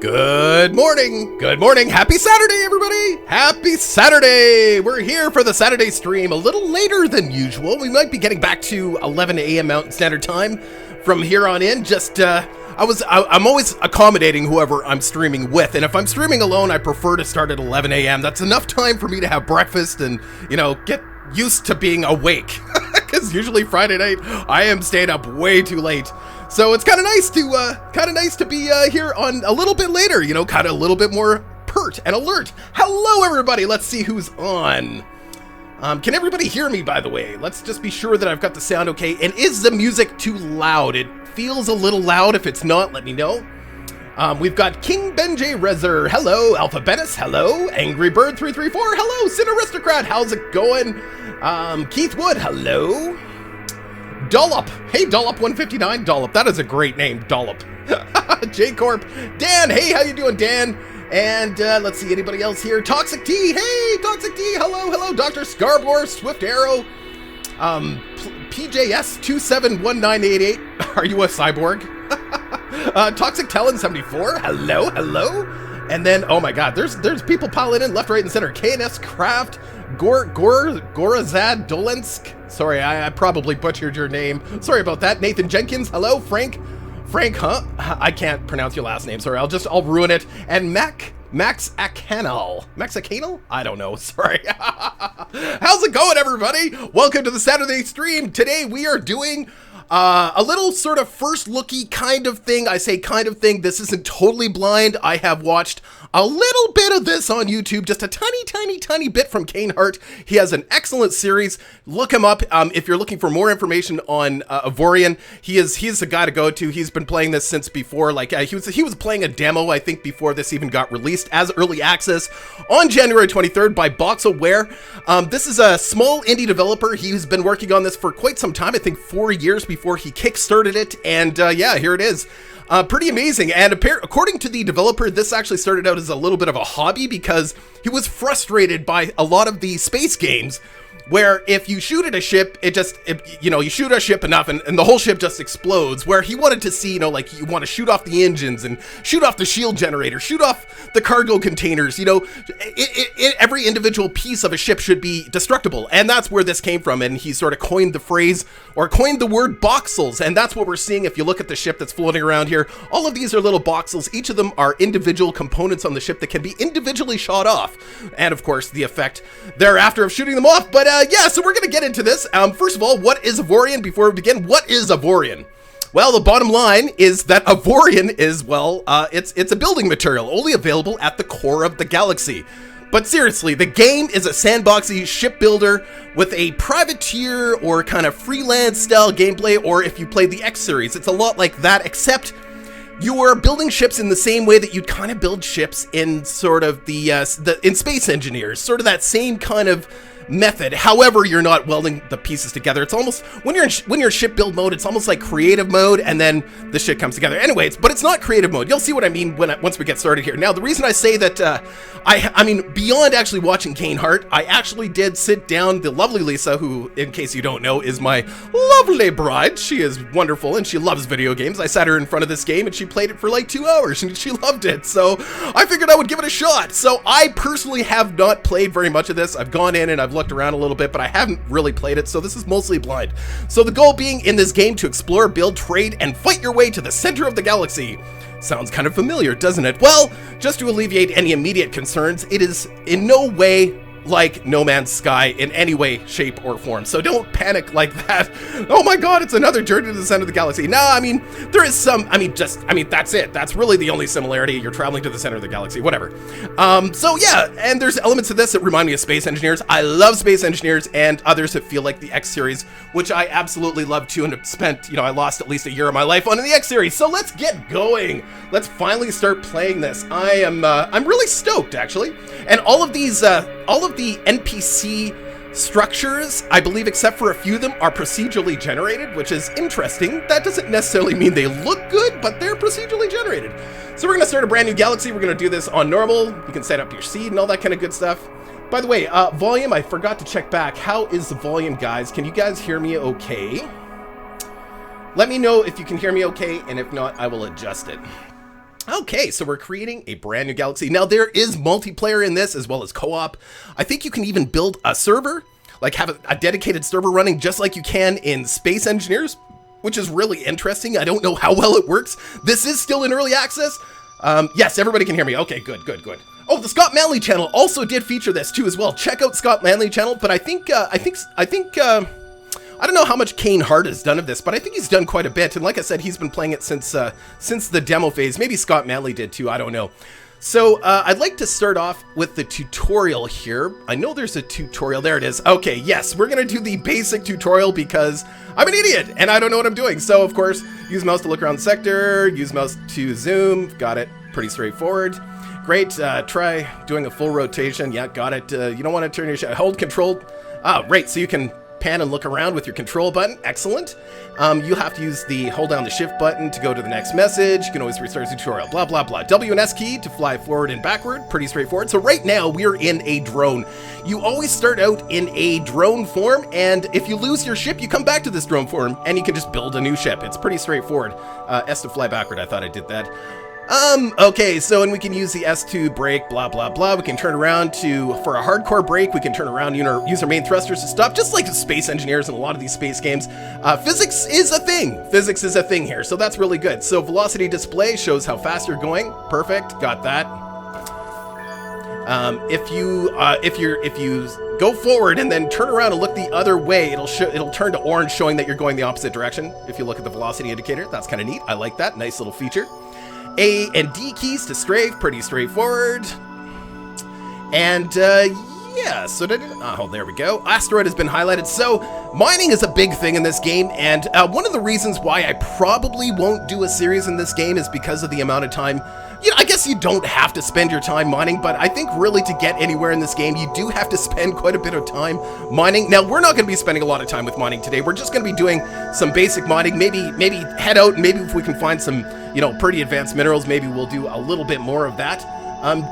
Good morning! Good morning! Happy Saturday, everybody! Happy Saturday! We're here for the Saturday stream a little later than usual. We might be getting back to 11 a.m. Mountain Standard Time from here on in. I'm always accommodating whoever I'm streaming with, and if I'm streaming alone, I prefer to start at 11 a.m. That's enough time for me to have breakfast and, get used to being awake. Because usually Friday night, I am staying up way too late. So it's kind of nice to be here on a little bit later, kind of a little bit more pert and alert. Hello, everybody. Let's see who's on. Can everybody hear me, by the way? Let's just be sure that I've got the sound okay. And is the music too loud? It feels a little loud. If it's not, let me know. We've got King Benjay Rezer. Hello. Alpha Benis. Hello. Angry Bird 334. Hello. Sin Aristocrat. How's it going? Keith Wood. Hello. Dollop. Hey, Dollop 159. Dollop. That is a great name, Dollop. J Corp. Dan. Hey, how you doing, Dan? And let's see, anybody else here? Toxic T. Hey, Toxic T. Hello, hello. Dr. Scarborough, Swift Arrow. PJS 271988. Are you a cyborg? Toxic Talon 74. Hello, hello. And then, oh my God, there's people piling in left, right, and center. KNS Craft. Gorazad Dolensk. Sorry, I probably butchered your name. Sorry about that. Nathan Jenkins. Hello, Frank, huh? I can't pronounce your last name. Sorry, I'll ruin it. And Max Acanal? I don't know. Sorry. How's it going, everybody? Welcome to the Saturday stream. Today we are doing a little sort of first looky kind of thing. I say kind of thing. This isn't totally blind. I have watched a little bit of this on YouTube, just a tiny bit from Kane Hart. He has an excellent series. Look him up if you're looking for more information on Avorion. He's the guy to go to. He's been playing this since before. He was playing a demo, I think, before this even got released as early access on January 23rd by Boxaware. This is a small indie developer. He's been working on this for quite some time. I think 4 years before he kickstarted it. And yeah, here it is. Pretty amazing, and according to the developer, this actually started out as a little bit of a hobby because he was frustrated by a lot of the space games where if you shoot at a ship, you shoot a ship enough and the whole ship just explodes, where he wanted to see, you want to shoot off the engines and shoot off the shield generator, shoot off the cargo containers, every individual piece of a ship should be destructible. And that's where this came from. And he sort of coined the phrase or coined the word boxels. And that's what we're seeing if you look at the ship that's floating around here. All of these are little boxels. Each of them are individual components on the ship that can be individually shot off. And of course, the effect thereafter of shooting them off. But yeah, so we're going to get into this. First of all, what is Avorion? Before we begin, what is Avorion? Well, the bottom line is that Avorion is, it's a building material only available at the core of the galaxy. But seriously, the game is a sandboxy ship builder with a privateer or kind of freelance style gameplay, or if you play the X series, it's a lot like that, except you are building ships in the same way that you'd kind of build ships in sort of in Space Engineers, sort of that same kind of method. However, you're not welding the pieces together. It's almost, when you're in ship build mode, it's almost like creative mode, and then the shit comes together. Anyways, but it's not creative mode. You'll see what I mean once we get started here. Now, the reason I say that, I mean, beyond actually watching Kane Hart, I actually did sit down, the lovely Lisa, who, in case you don't know, is my lovely bride. She is wonderful, and she loves video games. I sat her in front of this game, and she played it for like 2 hours, and she loved it. So I figured I would give it a shot. So I personally have not played very much of this. I've gone in and I've looked around a little bit, but I haven't really played it, so this is mostly blind. So the goal being in this game to explore, build, trade, and fight your way to the center of the galaxy. Sounds kind of familiar, doesn't it? Well, just to alleviate any immediate concerns, it is in no way like No Man's Sky in any way, shape, or form. So don't panic like that. Oh my God, it's another journey to the center of the galaxy. No, I mean, there is some, that's it. That's really the only similarity. You're traveling to the center of the galaxy, whatever. So yeah, and there's elements of this that remind me of Space Engineers. I love Space Engineers, and others that feel like the X series, which I absolutely love too, and have spent, I lost at least a year of my life on in the X series. So let's get going. Let's finally start playing this. I'm really stoked, actually. And all of the NPC structures, I believe, except for a few of them, are procedurally generated, which is interesting. That doesn't necessarily mean they look good, but they're procedurally generated. So we're going to start a brand new galaxy. We're going to do this on normal. You can set up your seed and all that kind of good stuff. By the way, volume, I forgot to check back. How is the volume, guys? Can you guys hear me okay? Let me know if you can hear me okay, and if not, I will adjust it. Okay, so we're creating a brand new galaxy. Now, there is multiplayer in this as well as co-op. I think you can even build a server, like have a dedicated server running just like you can in Space Engineers, which is really interesting. I don't know how well it works. This is still in early access. Yes, everybody can hear me. Okay, good. Oh, the Scott Manley channel also did feature this too as well. Check out Scott Manley channel, but I think I don't know how much Kane Hart has done of this, but I think he's done quite a bit. And like I said, he's been playing it since the demo phase. Maybe Scott Manley did too, I don't know. So I'd like to start off with the tutorial here. I know there's a tutorial. There it is. Okay, yes, we're going to do the basic tutorial because I'm an idiot and I don't know what I'm doing. So, of course, use mouse to look around the sector, use mouse to zoom. Got it. Pretty straightforward. Great. Try doing a full rotation. Yeah, got it. You don't want to turn your hold control. Right, so you can pan and look around with your control button. Excellent. You'll have to use hold down the shift button to go to the next message. You can always restart the tutorial, blah, blah, blah. W and S key to fly forward and backward. Pretty straightforward. So right now we're in a drone. You always start out in a drone form, and if you lose your ship, you come back to this drone form and you can just build a new ship. It's pretty straightforward. S to fly backward. I thought I did that. Okay, so, and we can use the S to brake, blah, blah, blah. We can turn around for a hardcore brake, we can turn around, use our main thrusters to stop, just like the Space Engineers in a lot of these space games. Physics is a thing. Physics is a thing here, so that's really good. So velocity display shows how fast you're going. Perfect, got that. If you go forward and then turn around and look the other way, it'll turn to orange, showing that you're going the opposite direction. If you look at the velocity indicator, that's kind of neat. I like that, nice little feature. A and D keys to strafe, pretty straightforward. And yeah, so there we go. Asteroid has been highlighted. So mining is a big thing in this game, and one of the reasons why I probably won't do a series in this game is because of the amount of time. I guess you don't have to spend your time mining, but I think really to get anywhere in this game, you do have to spend quite a bit of time mining. Now, we're not going to be spending a lot of time with mining today. We're just going to be doing some basic mining, maybe head out, and maybe if we can find some, pretty advanced minerals, maybe we'll do a little bit more of that.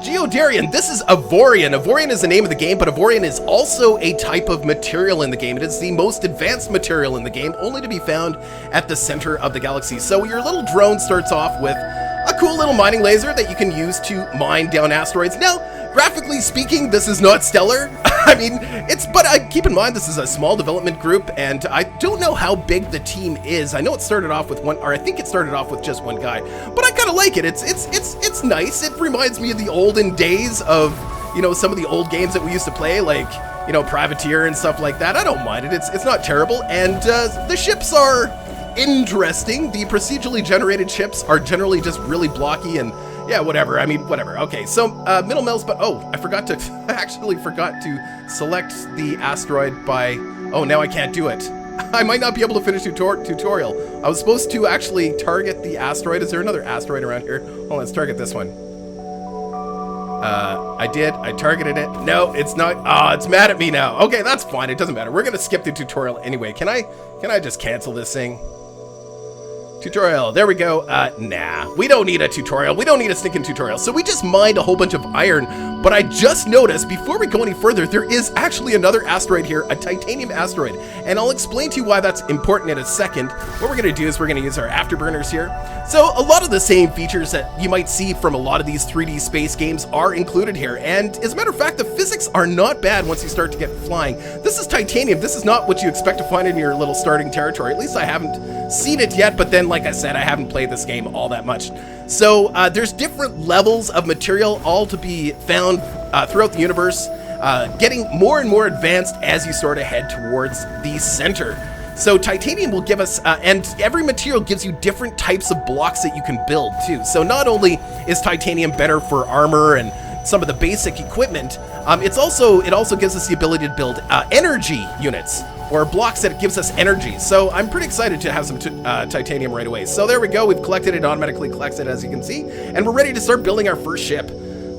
Geodarian, this is Avorion. Avorion is the name of the game, but Avorion is also a type of material in the game. It is the most advanced material in the game, only to be found at the center of the galaxy. So your little drone starts off with a cool little mining laser that you can use to mine down asteroids. Now, graphically speaking, this is not stellar. I mean, but keep in mind, this is a small development group, and I don't know how big the team is. I know it started off with I think it started off with just one guy, but I kind of like it. It's nice. It reminds me of the olden days of, some of the old games that we used to play, like, Privateer and stuff like that. I don't mind it. It's not terrible, and the ships are interesting. The procedurally generated ships are generally just really blocky and yeah, whatever. I mean, whatever. Okay, so middle mouse, but I actually forgot to select the asteroid by, now I can't do it. I might not be able to finish tutorial. I was supposed to actually target the asteroid. Is there another asteroid around here? Oh, let's target this one. I did. I targeted it. No, it's not. It's mad at me now. Okay, that's fine. It doesn't matter. We're gonna skip the tutorial anyway. Can I just cancel this thing? Tutorial, there we go. Nah, we don't need a tutorial. We don't need a stinking tutorial. So we just mined a whole bunch of iron, but I just noticed before we go any further, there is actually another asteroid here, a titanium asteroid, and I'll explain to you why that's important in a second. What we're gonna do is we're gonna use our afterburners here. So a lot of the same features that you might see from a lot of these 3D space games are included here, and as a matter of fact, the physics are not bad once you start to get flying. This is titanium. This is not what you expect to find in your little starting territory. At least I haven't seen it yet, but then like I said, I haven't played this game all that much. So there's different levels of material all to be found throughout the universe, getting more and more advanced as you sort of head towards the center. So titanium will give us, and every material gives you different types of blocks that you can build too. So not only is titanium better for armor and some of the basic equipment, it also gives us the ability to build energy units, or blocks that gives us energy. So I'm pretty excited to have some titanium right away. So there we go, we've collected it, automatically collects it as you can see, and we're ready to start building our first ship.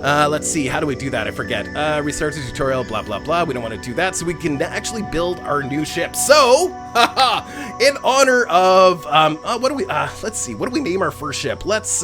Let's see, how do we do that? I forget. Restart the tutorial, blah, blah, blah. We don't want to do that, so we can actually build our new ship. So, in honor of, let's see, what do we name our first ship? Let's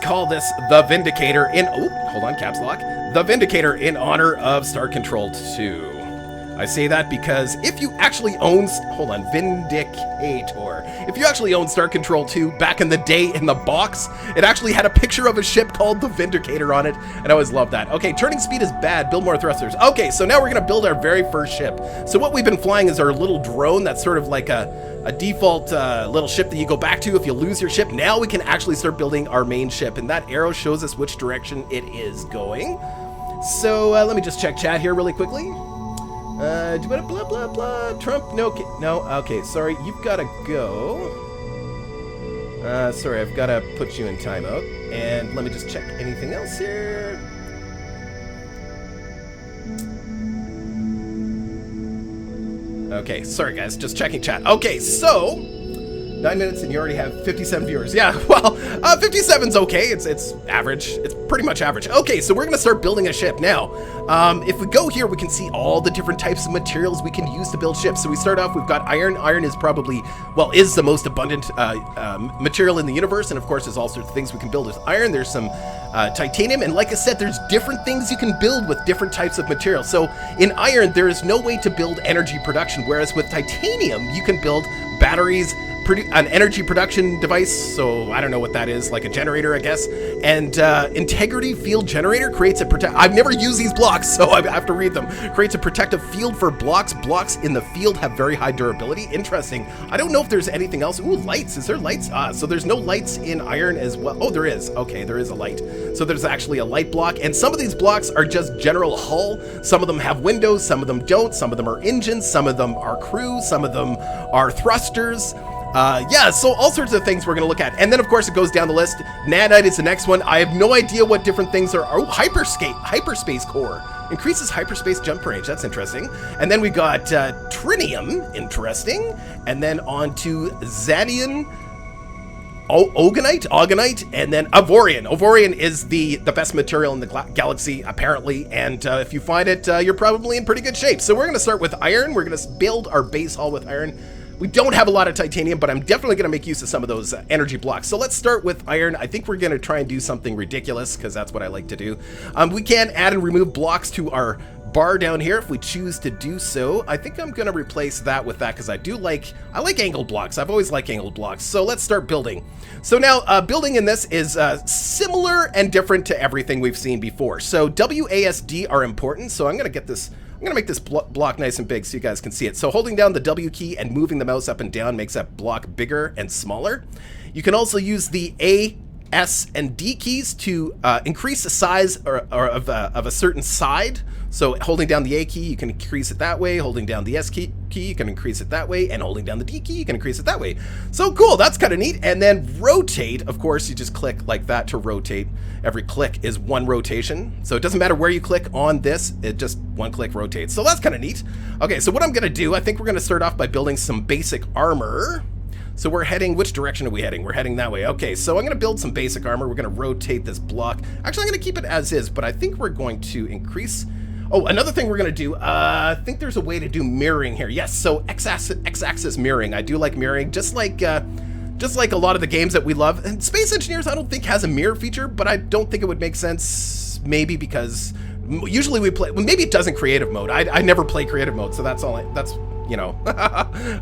call this the Vindicator hold on, caps lock. The Vindicator in honor of Star Control 2. I say that because if you actually own, hold on, Vindicator. If you actually own Star Control 2 back in the day in the box, it actually had a picture of a ship called the Vindicator on it, and I always loved that. Okay, turning speed is bad, build more thrusters. Okay, so now we're gonna build our very first ship. So what we've been flying is our little drone that's sort of like a default little ship that you go back to if you lose your ship. Now we can actually start building our main ship, and that arrow shows us which direction it is going. So let me just check chat here really quickly. Blah, blah, blah. Trump, no, okay, sorry, you've got to go. Sorry, I've got to put you in timeout. And let me just check anything else here. Okay, sorry guys, just checking chat. Okay, so 9 minutes and you already have 57 viewers. Yeah, well, 57's okay. It's average. It's pretty much average. Okay, so we're gonna start building a ship now. If we go here, we can see all the different types of materials we can use to build ships. So we start off, we've got iron. Iron is probably, well, is the most abundant material in the universe, and of course, there's all sorts of things we can build with iron. There's some titanium, and like I said, there's different things you can build with different types of material. So in iron, there is no way to build energy production, whereas with titanium, you can build batteries, an energy production device, so I don't know what that is, like a generator, I guess. And integrity field generator creates a I've never used these blocks, so I have to read them. Creates a protective field for blocks. Blocks in the field have very high durability. Interesting. I don't know if there's anything else. Ooh, lights. Is there lights? So there's no lights in iron as well. Oh, there is. Okay, there is a light. So there's actually a light block, and some of these blocks are just general hull. Some of them have windows, some of them don't. Some of them are engines, some of them are crew, some of them are thrusters. Yeah, so all sorts of things we're going to look at. And then, of course, it goes down the list. Nanite is the next one. I have no idea what different things are. Oh, hyperspace core. Increases hyperspace jump range. That's interesting. And then we got trinium. Interesting. And then on to Xadian. Ogonite, and then Avorion. Avorion is the best material in the galaxy, apparently, and if you find it, you're probably in pretty good shape. So we're going to start with iron. We're going to build our base hull with iron. We don't have a lot of titanium, but I'm definitely going to make use of some of those energy blocks. So let's start with iron. I think we're going to try and do something ridiculous, because that's what I like to do. We can add and remove blocks to our bar down here if we choose to do so. I think I'm going to replace that with that because I like angled blocks. I've always liked angled blocks. So let's start building. So now building in this is similar and different to everything we've seen before. So WASD are important. So I'm going to make this block nice and big so you guys can see it. So holding down the W key and moving the mouse up and down makes that block bigger and smaller. You can also use the A, S, and D keys to increase the size of a certain side. So holding down the A key, you can increase it that way. Holding down the S key, you can increase it that way. And holding down the D key, you can increase it that way. So cool, that's kind of neat. And then rotate, of course, you just click like that to rotate. Every click is one rotation. So it doesn't matter where you click on this, it just one click rotates. So that's kind of neat. Okay, so what I'm gonna do, I think we're gonna start off by building some basic armor. So we're heading, which direction are we heading? We're heading that way. Okay, so I'm gonna build some basic armor. We're gonna rotate this block. Actually, I'm gonna keep it as is, but I think we're going to increase. Oh, another thing we're gonna do, I think there's a way to do mirroring here. Yes, so X-axis mirroring. I do like mirroring, just like a lot of the games that we love. And Space Engineers, I don't think has a mirror feature, but I don't think it would make sense, maybe because usually we play, well, maybe it does in creative mode. I never play creative mode, so that's all, you know,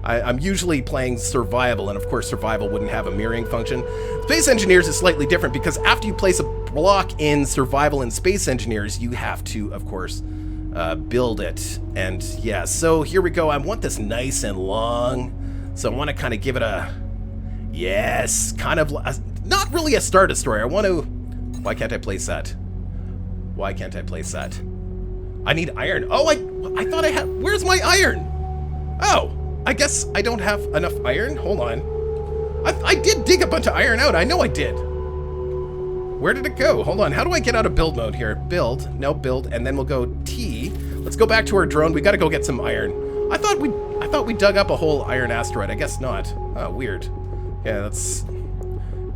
I'm usually playing survival, and of course survival wouldn't have a mirroring function. Space Engineers is slightly different because after you place a block in survival and Space Engineers, you have to, of course, build it. And yeah, so here we go. I want this nice and long, so I want to kind of give it a, yes, kind of, not really a Star Destroyer. I want to, why can't I place that? Why can't I place that? I need iron. Oh, I thought I had, where's my iron? Oh, I guess I don't have enough iron. Hold on. I did dig a bunch of iron out. I know I did. Where did it go? Hold on. How do I get out of build mode here? Build. No, build. And then we'll go T. Let's go back to our drone. We got to go get some iron. I thought we dug up a whole iron asteroid. I guess not. Oh, weird. Yeah, let's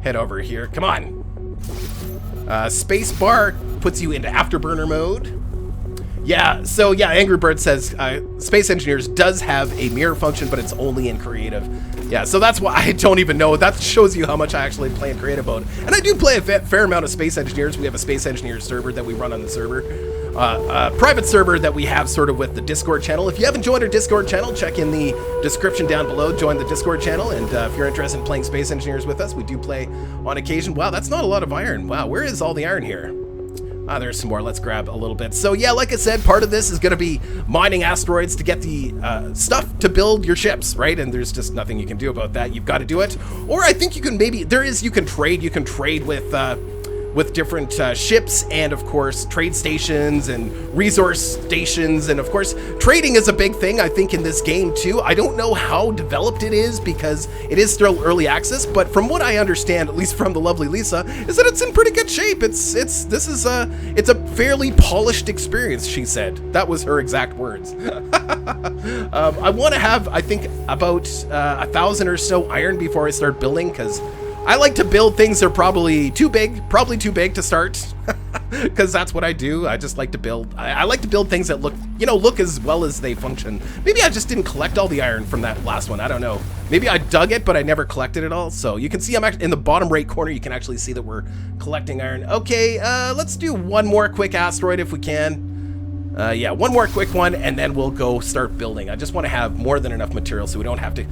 head over here. Come on. Space bar puts you into afterburner mode. Yeah, so yeah, Angry Bird says Space Engineers does have a mirror function, but it's only in creative. Yeah, so that's why I don't even know. That shows you how much I actually play in creative mode. And I do play a fair amount of Space Engineers. We have a Space Engineers server that we run on the server. Private server that we have sort of with the Discord channel. If you haven't joined our Discord channel, check in the description down below. Join the Discord channel. And if you're interested in playing Space Engineers with us, we do play on occasion. Wow, that's not a lot of iron. Wow, where is all the iron here? Ah, there's some more. Let's grab a little bit. So yeah, like I said, part of this is going to be mining asteroids to get the stuff to build your ships, right? And there's just nothing you can do about that. You've got to do it. Or I think you can maybe, you can trade with different ships and of course trade stations and resource stations, and of course trading is a big thing I think in this game too. I don't know how developed it is because it is still early access, but from what I understand, at least from the lovely Lisa, is that it's in pretty good shape. It's a fairly polished experience, she said. That was her exact words. I want to have, I think, about 1,000 or so iron before I start building, because I like to build things that are probably too big to start, because that's what I do. I just like to build. I like to build things that look as well as they function. Maybe I just didn't collect all the iron from that last one. I don't know. Maybe I dug it, but I never collected it all. So you can see I'm actually in the bottom right corner. You can actually see that we're collecting iron. Okay, let's do one more quick asteroid if we can. Yeah, one more quick one, and then we'll go start building. I just want to have more than enough material so we don't have to.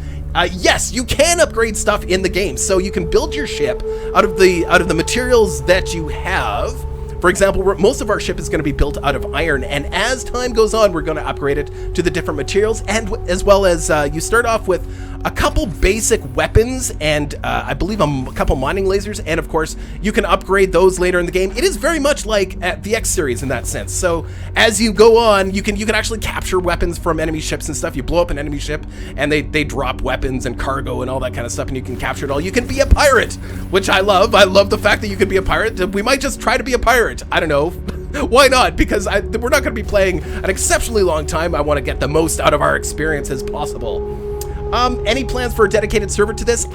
Yes, you can upgrade stuff in the game, so you can build your ship out of the materials that you have. For example, most of our ship is going to be built out of iron, and as time goes on, we're going to upgrade it to the different materials, and as well as you start off with a couple basic weapons and I believe a couple mining lasers, and of course you can upgrade those later in the game. It is very much like at the X series in that sense. So as you go on, you can actually capture weapons from enemy ships and stuff. You blow up an enemy ship and they drop weapons and cargo and all that kind of stuff, and you can capture it all. You can be a pirate, which I love. I love the fact that you can be a pirate. We might just try to be a pirate. I don't know. Why not? Because we're not going to be playing an exceptionally long time. I want to get the most out of our experience as possible. Any plans for a dedicated server to this?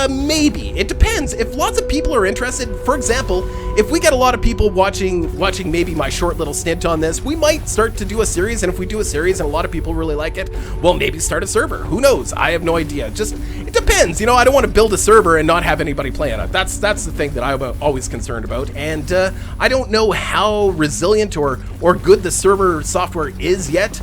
Maybe. It depends. If lots of people are interested, for example, if we get a lot of people watching maybe my short little stint on this, we might start to do a series, and if we do a series and a lot of people really like it, well, maybe start a server. Who knows? I have no idea. Just, it depends. You know, I don't want to build a server and not have anybody play on it. That's the thing that I'm always concerned about, and I don't know how resilient or good the server software is yet.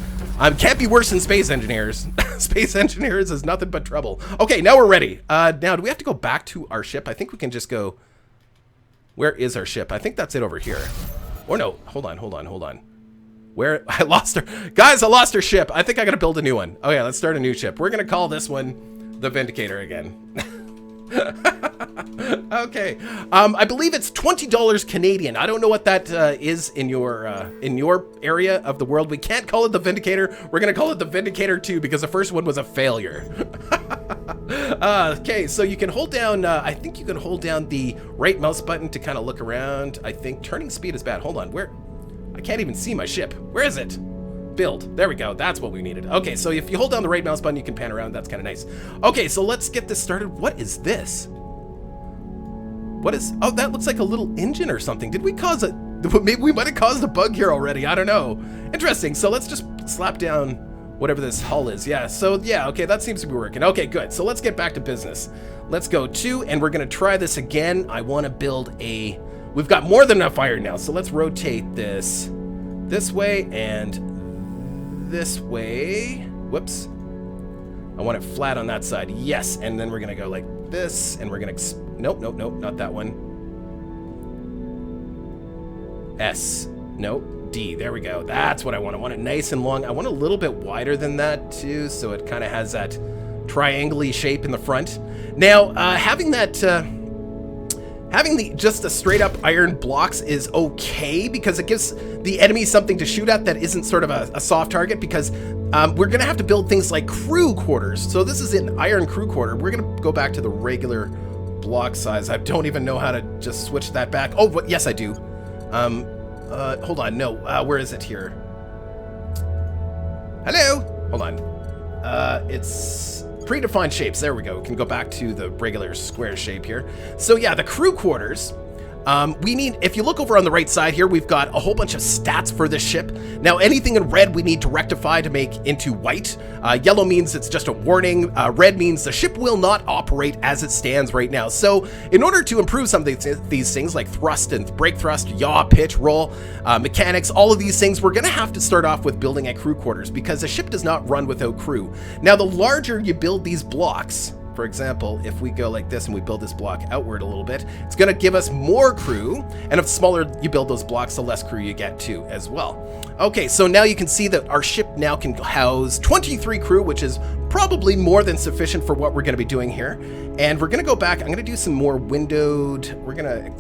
Can't be worse than Space Engineers. Space Engineers is nothing but trouble. Okay, now we're ready. Now, do we have to go back to our ship? I think we can just go... Where is our ship? I think that's it over here. Or no, hold on. Where? I lost her. Guys, I lost her ship. I think I gotta build a new one. Okay, let's start a new ship. We're gonna call this one the Vindicator again. Okay, I believe it's $20 Canadian. I don't know what that is in your area of the world. We can't call it the Vindicator. We're gonna call it the Vindicator 2 because the first one was a failure. Okay, so you can hold down. I think you can hold down the right mouse button to kind of look around. I think turning speed is bad. Hold on, where? I can't even see my ship. Where is it? Build. There we go. That's what we needed. Okay, so if you hold down the right mouse button, you can pan around. That's kind of nice. Okay, so let's get this started. What is this? What is... Oh, that looks like a little engine or something. Did we cause a... Maybe we might have caused a bug here already. I don't know. Interesting. So let's just slap down whatever this hull is. Yeah, so yeah, okay, that seems to be working. Okay, good. So let's get back to business. Let's go 2, and we're going to try this again. I want to build a... We've got more than enough iron now, so let's rotate this way and this way. Whoops. I want it flat on that side. Yes, and then we're going to go like this, and we're going to... Nope, not that one. S. Nope. D. There we go. That's what I want. I want it nice and long. I want it a little bit wider than that, too, so it kind of has that triangle-y shape in the front. Now, having that... Having just the straight up iron blocks is okay because it gives the enemy something to shoot at that isn't sort of a soft target, because we're going to have to build things like crew quarters. So this is an iron crew quarter. We're going to go back to the regular block size. I don't even know how to just switch that back. Oh, yes, I do. Hold on. No, where is it here? Hello? Hold on. It's... predefined shapes. There we go. We can go back to the regular square shape here. So yeah, the crew quarters. We need, if you look over on the right side here, we've got a whole bunch of stats for this ship. Now, anything in red we need to rectify to make into white. Yellow means it's just a warning. Red means the ship will not operate as it stands right now. So in order to improve some of these things like thrust and brake thrust, yaw, pitch, roll, mechanics, all of these things, we're going to have to start off with building a crew quarters because a ship does not run without crew. Now, the larger you build these blocks, for example, if we go like this and we build this block outward a little bit, it's going to give us more crew. And if smaller you build those blocks, the less crew you get too as well. Okay, so now you can see that our ship now can house 23 crew, which is probably more than sufficient for what we're going to be doing here. And we're going to go back. I'm going to do some more windowed. We're going to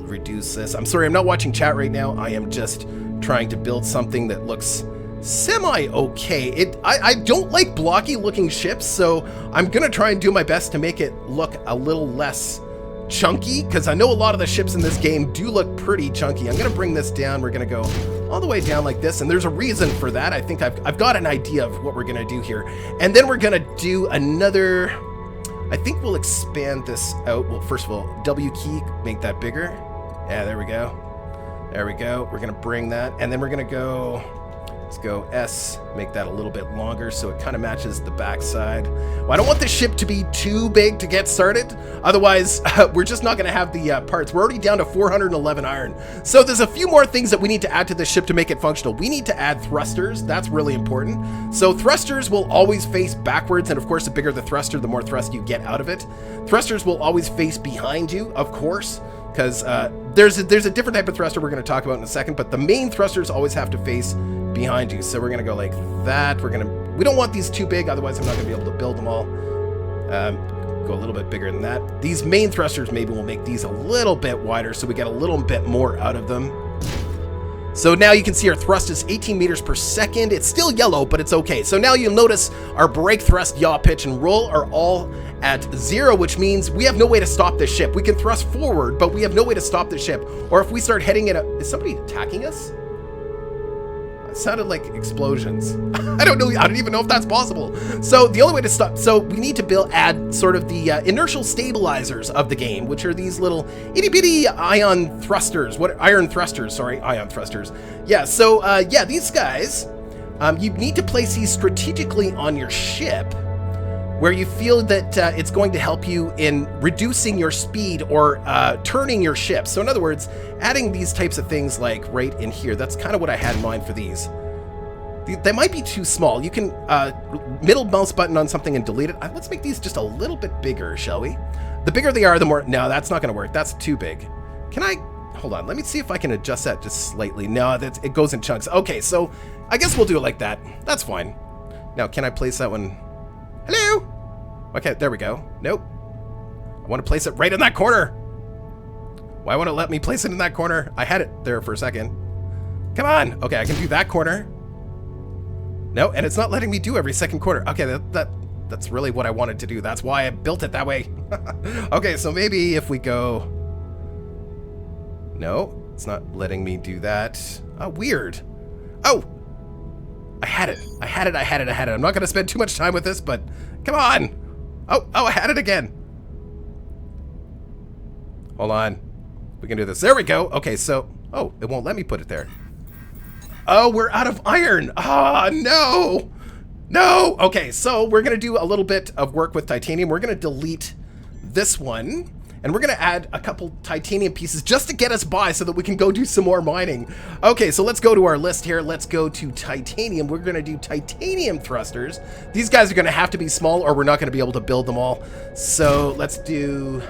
reduce this. I'm sorry, I'm not watching chat right now. I am just trying to build something that looks semi-okay. I don't like blocky looking ships, so I'm gonna try and do my best to make it look a little less chunky, because I know a lot of the ships in this game do look pretty chunky. I'm gonna bring this down. We're gonna go all the way down like this, and there's a reason for that. I think I've got an idea of what we're gonna do here. And then we're gonna do another, I think we'll expand this out. Well, first of all, W key, make that bigger. Yeah, there we go. There we go. We're gonna bring that, and then we're gonna go, let's go S, make that a little bit longer so it kind of matches the backside. Well, I don't want the ship to be too big to get started. Otherwise, we're just not going to have the parts. We're already down to 411 iron. So there's a few more things that we need to add to the ship to make it functional. We need to add thrusters. That's really important. So thrusters will always face backwards. And of course, the bigger the thruster, the more thrust you get out of it. Thrusters will always face behind you, of course, because there's a different type of thruster we're going to talk about in a second. But the main thrusters always have to face behind you. So we're going to go like that. We don't want these too big, otherwise I'm not going to be able to build them all. Go a little bit bigger than that. These main thrusters, maybe we'll make these a little bit wider so we get a little bit more out of them. So now you can see our thrust is 18 meters per second. It's still yellow, but it's okay. So now you'll notice our brake thrust, yaw, pitch, and roll are all at 0, which means we have no way to stop this ship. We can thrust forward, but we have no way to stop the ship. Or if we start heading in is somebody attacking us? It sounded like explosions. I don't know. I don't even know if that's possible. So the only way to stop, so we need to add sort of the inertial stabilizers of the game, which are these little itty bitty ion thrusters. Ion thrusters. Yeah. So yeah, these guys, you need to place these strategically on your ship, where you feel that it's going to help you in reducing your speed or turning your ship. So in other words, adding these types of things like right in here, that's kind of what I had in mind for these. They might be too small. You can middle mouse button on something and delete it. Let's make these just a little bit bigger, shall we? The bigger they are, the more, no, that's not gonna work. That's too big. Can I, hold on, let me see if I can adjust that just slightly. No, it goes in chunks. Okay, so I guess we'll do it like that. That's fine. Now, can I place that one? Hello? Okay, there we go. Nope. I want to place it right in that corner. Why won't it let me place it in that corner? I had it there for a second. Come on. Okay, I can do that corner. No, and it's not letting me do every second corner. Okay, that's really what I wanted to do. That's why I built it that way. Okay, so maybe if we go... No, it's not letting me do that. Oh, weird. Oh! I had it. I'm not going to spend too much time with this, but come on. Oh, I had it again. Hold on. We can do this. There we go. Okay, so, oh, it won't let me put it there. Oh, we're out of iron. Ah, no. No. Okay, so we're going to do a little bit of work with titanium. We're going to delete this one. And we're going to add a couple titanium pieces just to get us by so that we can go do some more mining. Okay, so let's go to our list here. Let's go to titanium. We're going to do titanium thrusters. These guys are going to have to be small or we're not going to be able to build them all. So let's do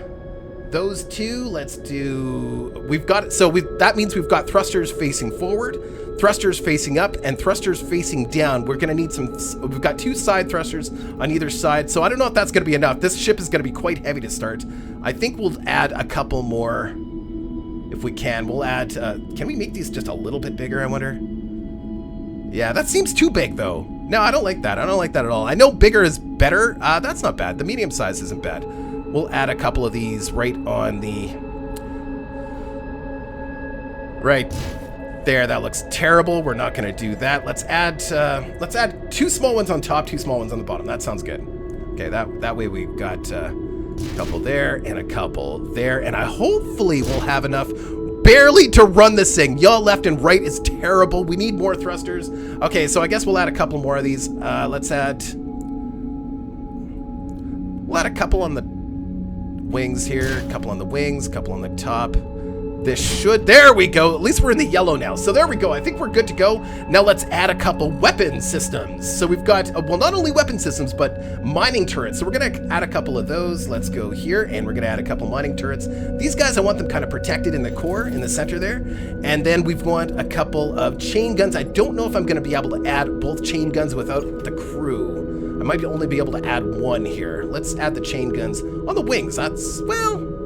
those two. Let's do, that means we've got thrusters facing forward, thrusters facing up, and thrusters facing down. We're going to need we've got 2 side thrusters on either side. So I don't know if that's going to be enough. This ship is going to be quite heavy to start. I think we'll add a couple more if we can. We'll add, can we make these just a little bit bigger, I wonder? Yeah, that seems too big though. No, I don't like that. I don't like that at all. I know bigger is better. That's not bad. The medium size isn't bad. We'll add a couple of these right on the... Right there. That looks terrible. We're not going to do that. Let's add 2 small ones on top, 2 small ones on the bottom. That sounds good. Okay, that way we've got A couple there, and a couple there, and I hopefully will have enough barely to run this thing. Yaw left and right is terrible. We need more thrusters. Okay, so I guess we'll add a couple more of these. We'll add a couple on the wings here, a couple on the wings, a couple on the top. This should, there we go. At least we're in the yellow now. So there we go. I think we're good to go. Now let's add a couple weapon systems. So we've got, well, not only weapon systems, but mining turrets. So we're going to add a couple of those. Let's go here, and we're going to add a couple mining turrets. These guys, I want them kind of protected in the core, in the center there. And then we've got a couple of chain guns. I don't know if I'm going to be able to add both chain guns without the crew. I might only be able to add one here. Let's add the chain guns on the wings. That's, well,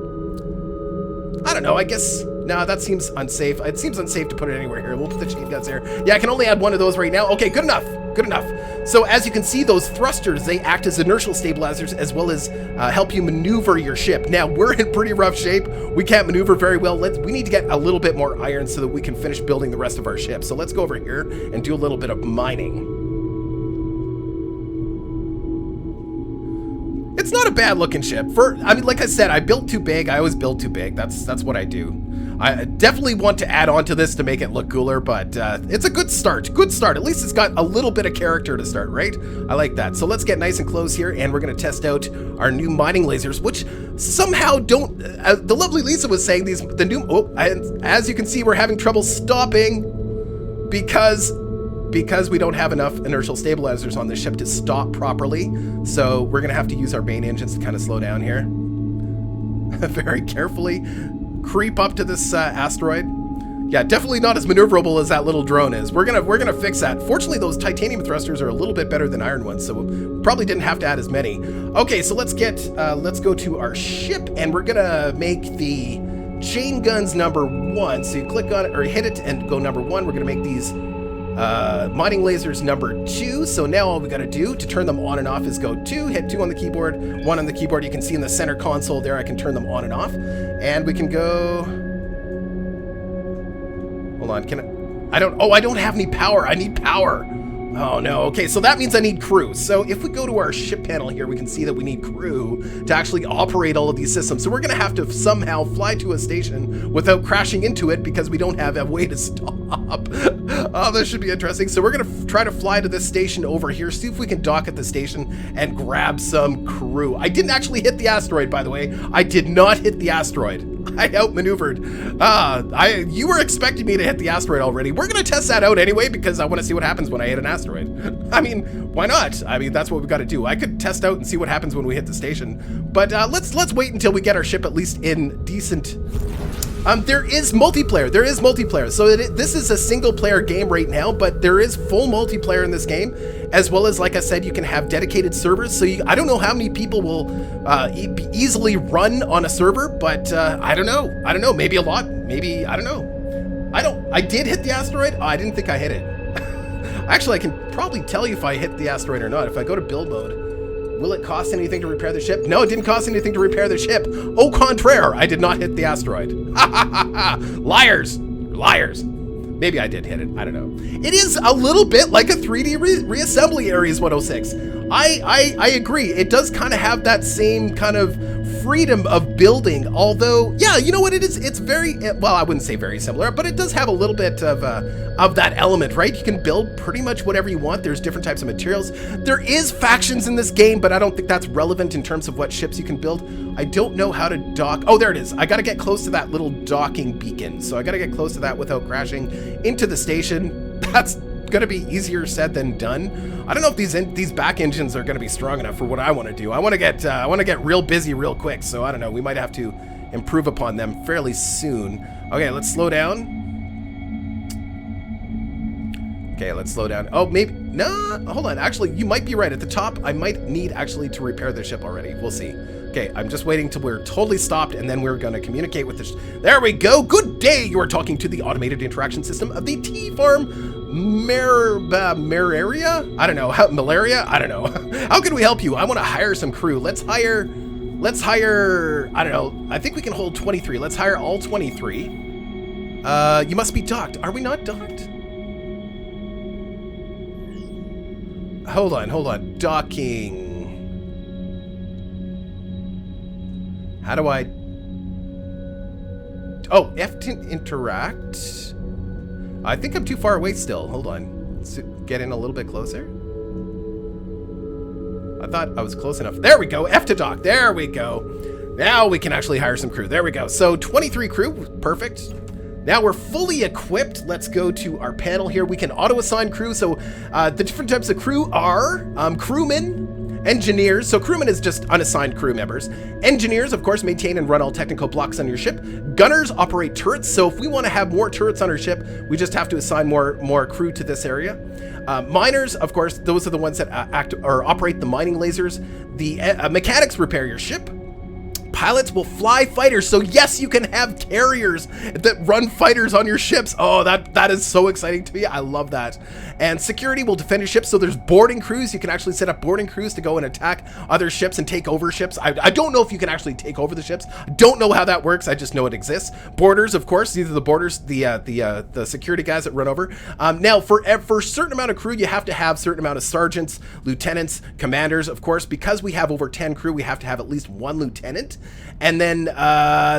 I don't know, I guess, no, that seems unsafe. It seems unsafe to put it anywhere here. We'll put the chain guns there. Yeah, I can only add one of those right now. Okay, good enough, good enough. So as you can see, those thrusters, they act as inertial stabilizers as well as help you maneuver your ship. Now, we're in pretty rough shape. We can't maneuver very well. We need to get a little bit more iron so that we can finish building the rest of our ship. So let's go over here and do a little bit of mining. It's not a bad looking ship. I mean, like I said, I built too big. I always build too big. That's what I do. I definitely want to add on to this to make it look cooler, but it's a good start. Good start. At least it's got a little bit of character to start, right? I like that. So let's get nice and close here, and we're going to test out our new mining lasers, which somehow don't... the lovely Lisa was saying the new... Oh, as you can see, we're having trouble stopping because we don't have enough inertial stabilizers on the ship to stop properly. So we're going to have to use our main engines to kind of slow down here. Very carefully creep up to this asteroid. Yeah, definitely not as maneuverable as that little drone is. We're gonna fix that. Fortunately, those titanium thrusters are a little bit better than iron ones, so we probably didn't have to add as many. Okay, so let's go to our ship, and we're gonna make the chain guns number 1. So you click on it or hit it and go number 1. We're gonna make these mining lasers number 2. So now all we got to do to turn them on and off is go 2, hit 2 on the keyboard, 1 on the keyboard. You can see in the center console there, I can turn them on and off. And we can go, hold on, I don't have any power. I need power. Oh no, okay, so that means I need crew. So if we go to our ship panel here, we can see that we need crew to actually operate all of these systems. So we're gonna have to somehow fly to a station without crashing into it because we don't have a way to stop. Oh, this should be interesting. So we're gonna try to fly to this station over here, see if we can dock at the station and grab some crew. I didn't actually hit the asteroid, by the way. I did not hit the asteroid. I outmaneuvered. You were expecting me to hit the asteroid already. We're gonna test that out anyway because I want to see what happens when I hit an asteroid. I mean, why not? I mean, that's what we've got to do. I could test out and see what happens when we hit the station, but let's wait until we get our ship at least in decent. There is multiplayer. There is multiplayer. So this is a single player game right now, but there is full multiplayer in this game, as well as, like I said, you can have dedicated servers. So I don't know how many people will easily run on a server, but I don't know. I don't know. Maybe a lot. Maybe, I don't know. I did hit the asteroid. Oh, I didn't think I hit it. Actually, I can probably tell you if I hit the asteroid or not. If I go to build mode, will it cost anything to repair the ship? No, it didn't cost anything to repair the ship. Au contraire, I did not hit the asteroid. Liars. Liars. Maybe I did hit it. I don't know. It is a little bit like a 3D reassembly Ares 106. I agree. It does kind of have that same kind of freedom of building, although, yeah, you know what it is? It's very, well, I wouldn't say very similar, but it does have a little bit of that element, right? You can build pretty much whatever you want. There's different types of materials. There is factions in this game, but I don't think that's relevant in terms of what ships you can build. I don't know how to dock. Oh, there it is. I got to get close to that little docking beacon. So I got to get close to that without crashing into the station. That's gonna be easier said than done. I don't know if these back engines are gonna be strong enough for what I want to do. I want to get real busy real quick. So I don't know. We might have to improve upon them fairly soon. Okay, let's slow down. Okay, let's slow down. Oh, maybe no. Hold on. Actually, you might be right. At the top, I might need actually to repair the ship already. We'll see. Okay, I'm just waiting till we're totally stopped, and then we're going to communicate with the... There we go. Good day. You are talking to the automated interaction system of the T-Farm Malaria? I don't know. Malaria? I don't know. How can we help you? I want to hire some crew. Let's hire... I don't know. I think we can hold 23. Let's hire all 23. You must be docked. Are we not docked? Hold on. Docking. How do I... Oh, F to interact. I think I'm too far away still. Hold on. Let's get in a little bit closer. I thought I was close enough. There we go. F to dock. There we go. Now we can actually hire some crew. There we go. So 23 crew. Perfect. Now we're fully equipped. Let's go to our panel here. We can auto-assign crew. So the different types of crew are crewmen, engineers. So crewmen is just unassigned crew members. Engineers, of course, maintain and run all technical blocks on your ship. Gunners operate turrets. So if we want to have more turrets on our ship, we just have to assign more crew to this area. Miners, of course, those are the ones that act or operate the mining lasers. The mechanics repair your ship. Pilots will fly fighters, so yes, you can have carriers that run fighters on your ships. Oh, that is so exciting to me. I love that. And security will defend your ships, so there's boarding crews. You can actually set up boarding crews to go and attack other ships and take over ships. I don't know if you can actually take over the ships. I don't know how that works. I just know it exists. Boarders, of course, these are the boarders, the security guys that run over. Now, for a certain amount of crew, you have to have a certain amount of sergeants, lieutenants, commanders. Of course, because we have over 10 crew, we have to have at least 1 lieutenant. And then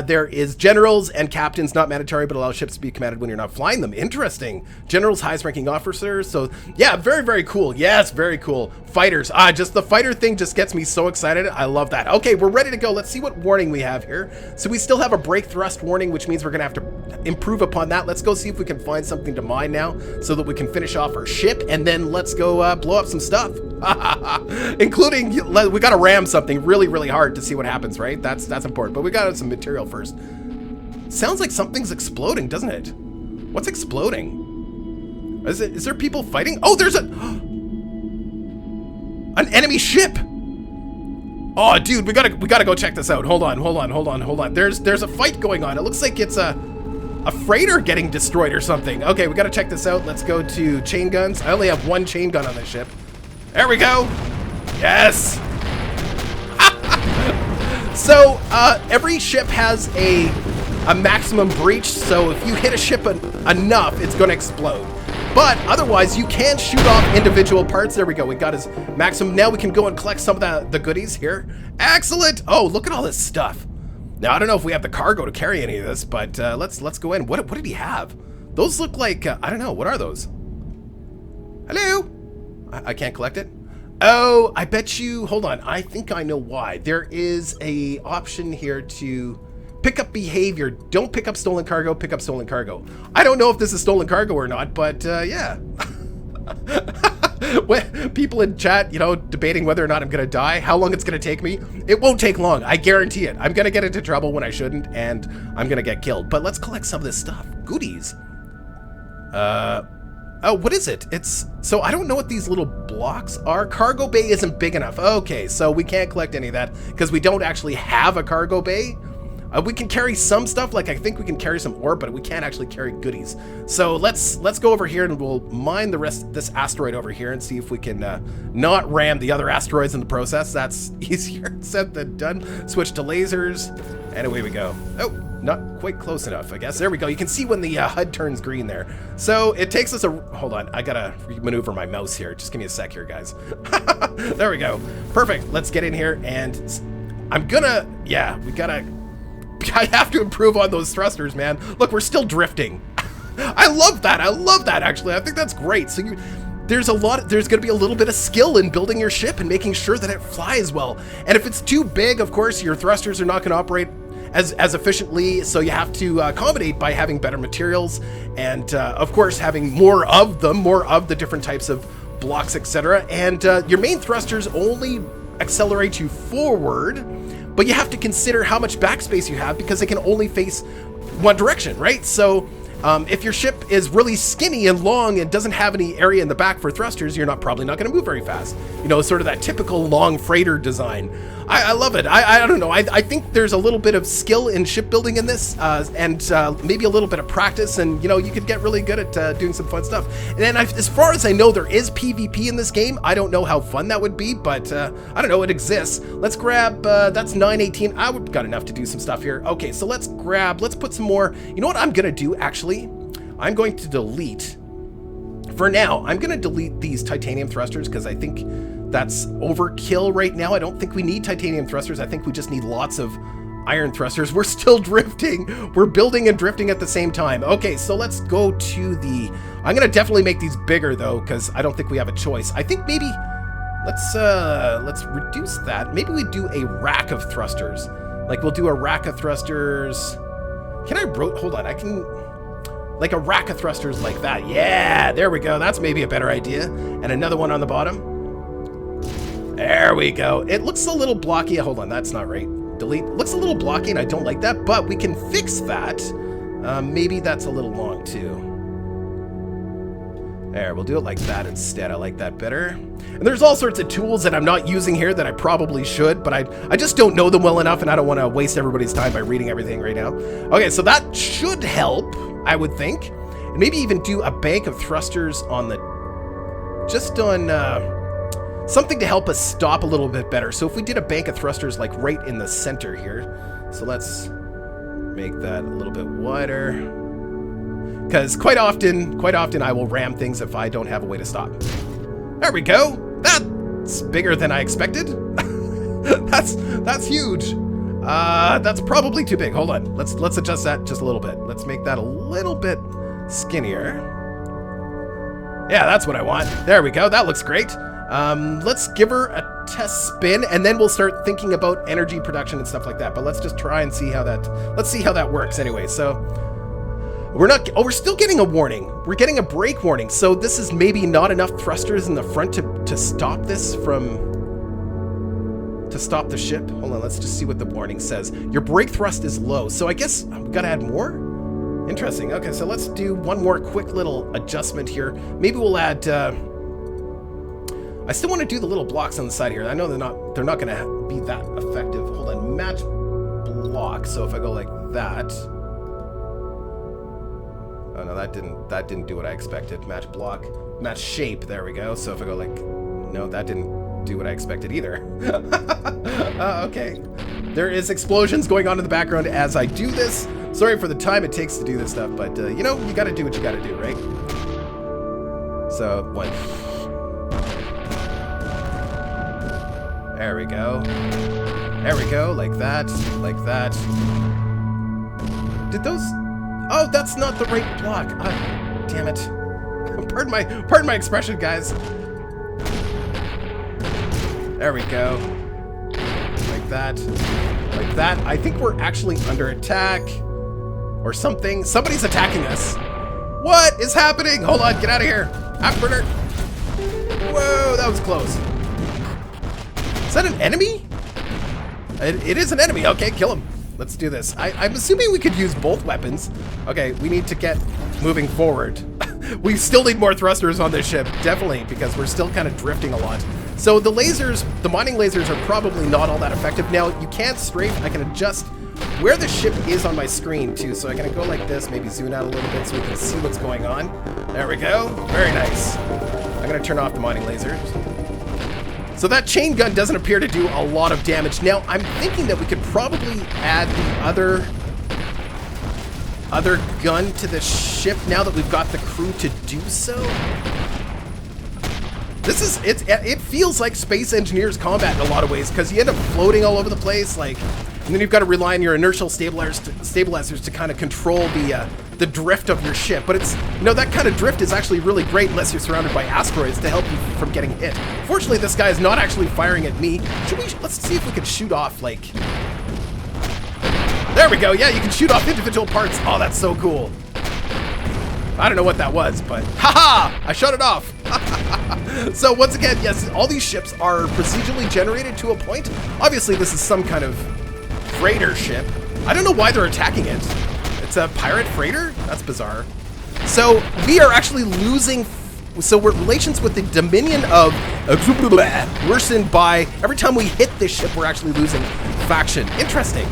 there is generals and captains, not mandatory, but allow ships to be commanded when you're not flying them. Interesting. Generals, highest ranking officers. So yeah, very, very cool. Yes, very cool. Fighters. Just the fighter thing just gets me so excited. I love that. Okay, we're ready to go. Let's see what warning we have here. So we still have a brake thrust warning, which means we're going to have to improve upon that. Let's go see if we can find something to mine now so that we can finish off our ship. And then let's go blow up some stuff. Including, we got to ram something really, really hard to see what happens, right? That's important. But we got some material first. Sounds like something's exploding, doesn't it? What's exploding? Is there people fighting? Oh, there's an enemy ship. Oh, dude, we gotta go check this out. Hold on. There's a fight going on. It looks like it's a freighter getting destroyed or something. Okay, we gotta check this out. Let's go to chain guns. I only have 1 chain gun on this ship. There we go. Yes. So every ship has a maximum breach. So if you hit a ship enough, it's going to explode. But otherwise, you can shoot off individual parts. There we go. We got his maximum. Now we can go and collect some of the goodies here. Excellent. Oh, look at all this stuff. Now I don't know if we have the cargo to carry any of this, but let's go in. What did he have? Those look like I don't know. What are those? Hello. I can't collect it. Oh, I bet you, hold on. I think I know why. There is a option here to pick up behavior. Don't pick up stolen cargo, pick up stolen cargo. I don't know if this is stolen cargo or not, but yeah. People in chat, debating whether or not I'm going to die, how long it's going to take me. It won't take long. I guarantee it. I'm going to get into trouble when I shouldn't, and I'm going to get killed. But let's collect some of this stuff. Goodies. Oh, what is it? So I don't know what these little blocks are. Cargo bay isn't big enough. Okay, so we can't collect any of that because we don't actually have a cargo bay. We can carry some stuff, like I think we can carry some ore, but we can't actually carry goodies. So let's go over here and we'll mine the rest of this asteroid over here and see if we can not ram the other asteroids in the process. That's easier said than done. Switch to lasers, and away we go. Oh, not quite close enough, I guess. There we go. You can see when the HUD turns green there. So it takes us hold on, I gotta maneuver my mouse here. Just give me a sec here, guys. There we go. Perfect. Let's get in here, and I have to improve on those thrusters, man. Look, we're still drifting. I love that. Actually. I think that's great. So there's going to be a little bit of skill in building your ship and making sure that it flies well. And if it's too big, of course, your thrusters are not going to operate as efficiently. So you have to accommodate by having better materials and, of course, having more of the different types of blocks, etc. And your main thrusters only accelerate you forward, but you have to consider how much backspace you have because they can only face one direction, right? So if your ship is really skinny and long and doesn't have any area in the back for thrusters, you're probably not going to move very fast. Sort of that typical long freighter design. I love it. I don't know. I think there's a little bit of skill in shipbuilding in this, and maybe a little bit of practice, and you could get really good at doing some fun stuff. And then as far as I know, there is PvP in this game. I don't know how fun that would be, but I don't know. It exists. Let's grab. That's 918. I would got enough to do some stuff here. Okay, so let's put some more. You know what I'm gonna do actually? I'm going to delete. For now, I'm going to delete these titanium thrusters because I think that's overkill right now. I don't think we need titanium thrusters. I think we just need lots of iron thrusters. We're still drifting. We're building and drifting at the same time. Okay, so let's go to the... I'm going to definitely make these bigger, though, because I don't think we have a choice. I think maybe... Let's reduce that. Maybe we do a rack of thrusters. Like, we'll do a rack of thrusters... Can I... Hold on, I can... Like a rack of thrusters like that. Yeah, there we go. That's maybe a better idea. And another one on the bottom. There we go. It looks a little blocky. Hold on, that's not right. Delete. Looks a little blocky and I don't like that, but we can fix that. Maybe that's a little long too. There, we'll do it like that instead. I like that better. And there's all sorts of tools that I'm not using here that I probably should, but I just don't know them well enough and I don't want to waste everybody's time by reading everything right now. Okay, so that should help, I would think. And maybe even do a bank of thrusters on the... Just on... something to help us stop a little bit better. So if we did a bank of thrusters like right in the center here. So let's make that a little bit wider. Because quite often I will ram things if I don't have a way to stop. There we go. That's bigger than I expected. that's huge. That's probably too big. Hold on. Let's adjust that just a little bit. Let's make that a little bit skinnier. Yeah, that's what I want. There we go. That looks great. Let's give her a test spin and then we'll start thinking about energy production and stuff like that. But let's just try and see how that works anyway. So we're still getting a warning. We're getting a brake warning. So this is maybe not enough thrusters in the front to stop this to stop the ship. Hold on, let's just see what the warning says. Your brake thrust is low. So I guess we gotta add more? Interesting. Okay, so let's do one more quick little adjustment here. Maybe we'll add, I still want to do the little blocks on the side here. I know they're not going to be that effective. Hold on, match block. So if I go like that. Oh no, that didn't do what I expected. Match block, match shape. There we go. So if I go like, no, that didn't do what I expected either. Okay. There is explosions going on in the background as I do this. Sorry for the time it takes to do this stuff, but you know, you got to do what you got to do, right? So what? There we go. There we go, like that, like that. Did those... Oh, that's not the right block. Damn it. Pardon my expression, guys. There we go. Like that. Like that. I think we're actually under attack. Or something. Somebody's attacking us. What is happening? Hold on, get out of here. Afterburner. Whoa, that was close. Is that an enemy? It is an enemy. Okay, kill him. Let's do this. I'm assuming we could use both weapons. Okay, we need to get moving forward. We still need more thrusters on this ship, definitely, because we're still kind of drifting a lot. So the lasers, the mining lasers are probably not all that effective. Now, you can't strafe. I can adjust where the ship is on my screen, too. So I can go like this, maybe zoom out a little bit so we can see what's going on. There we go. Very nice. I'm going to turn off the mining lasers. So that chain gun doesn't appear to do a lot of damage. Now, I'm thinking that we could probably add the other gun to the ship now that we've got the crew to do so. This is, it feels like Space Engineers combat in a lot of ways because you end up floating all over the place, like, and then you've got to rely on your inertial stabilizers to kind of control the drift of your ship. But it's, you know, that kind of drift is actually really great unless you're surrounded by asteroids to help you from getting hit. Fortunately, this guy is not actually firing at me. Let's see if we can shoot off, like... There we go. Yeah, you can shoot off individual parts. Oh, that's so cool. I don't know what that was, but haha! I shut it off. So once again, yes, all these ships are procedurally generated to a point. Obviously, this is some kind of freighter ship. I don't know why they're attacking it. It's a pirate freighter? That's bizarre. So we are actually losing. So we're relations with the Dominion of worsened by every time we hit this ship, we're actually losing faction. Interesting.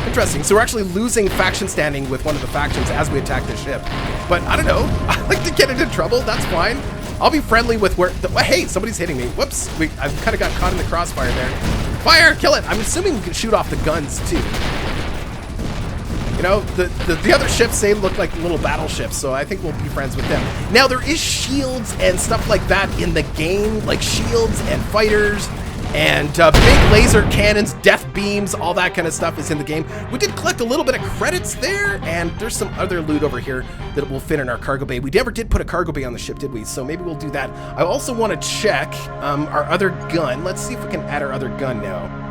Interesting. So we're actually losing faction standing with one of the factions as we attack this ship. But I don't know. I like to get into trouble. That's fine. I'll be friendly with where... hey, somebody's hitting me. Whoops. I kind of got caught in the crossfire there. Fire! Kill it! I'm assuming we can shoot off the guns, too. You know, the other ships, they look like little battleships, so I think we'll be friends with them. Now, there is shields and stuff like that in the game, like shields and fighters And big laser cannons, death beams, all that kind of stuff is in the game. We did collect a little bit of credits there, and there's some other loot over here that will fit in our cargo bay. We never did put a cargo bay on the ship, did we? So maybe we'll do that. I also want to check our other gun. Let's see if we can add our other gun now.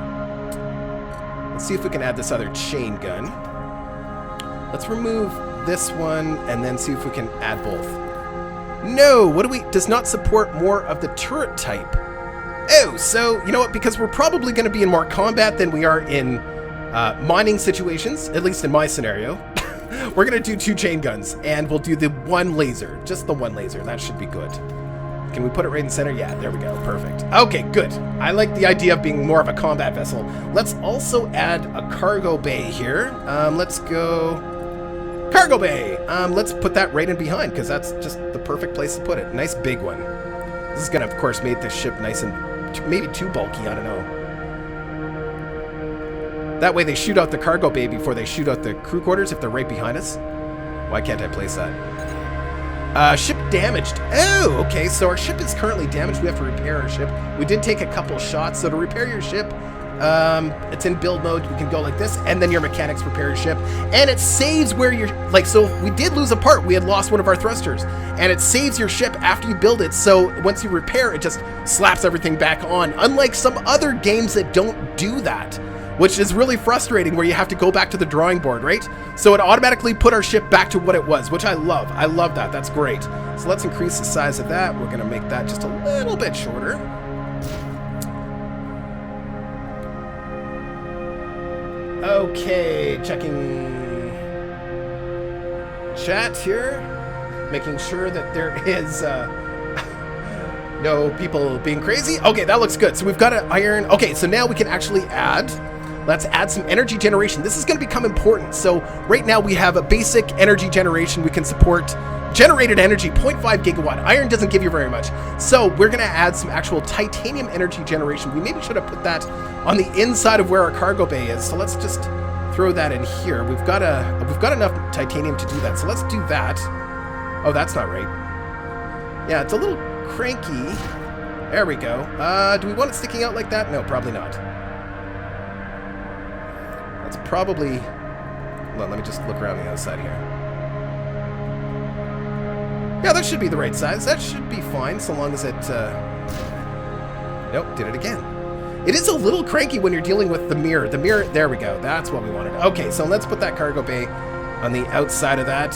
Let's see if we can add this other chain gun. Let's remove this one and then see if we can add both. No, what do we, does not support more of the turret type. Oh, so, you know what, because we're probably going to be in more combat than we are in mining situations, at least in my scenario. We're going to do 2 chain guns, and we'll do the 1 laser, just the 1 laser. That should be good. Can we put it right in the center? Yeah, there we go. Perfect. Okay, good. I like the idea of being more of a combat vessel. Let's also add a cargo bay here. Let's go cargo bay. Let's put that right in behind, because that's just the perfect place to put it. Nice big one. This is going to, of course, make this ship nice and maybe too bulky, I don't know. That way they shoot out the cargo bay before they shoot out the crew quarters if they're right behind us. Why can't I place that? Ship damaged. Oh, okay, so our ship is currently damaged. We have to repair our ship. We did take a couple shots, so to repair your ship, it's in build mode. You can go like this, and then your mechanics repair your ship. And it saves where you're, like, so we did lose a part. We had lost one of our thrusters, and it saves your ship after you build it. So once you repair, it just slaps everything back on. Unlike some other games that don't do that, which is really frustrating, where you have to go back to the drawing board, right? So it automatically put our ship back to what it was, which I love. I love that. That's great. So let's increase the size of that. We're going to make that just a little bit shorter. Okay, checking chat here, making sure that there is no people being crazy. Okay, that looks good. So we've got an iron. Okay, so now we can actually add, let's add some energy generation. This is going to become important. So right now we have a basic energy generation. We can support generated energy, 0.5 gigawatt. Iron doesn't give you very much. So we're going to add some actual titanium energy generation. We maybe should have put that on the inside of where our cargo bay is. So let's just throw that in here. We've got enough titanium to do that. So let's do that. Oh, that's not right. Yeah, it's a little cranky. There we go. Do we want it sticking out like that? No, probably not. That's probably, hold on, let me just look around the other side here. Yeah, that should be the right size. That should be fine, so long as it, nope, did it again. It is a little cranky when you're dealing with the mirror. The mirror, there we go. That's what we wanted. Okay, so let's put that cargo bay on the outside of that.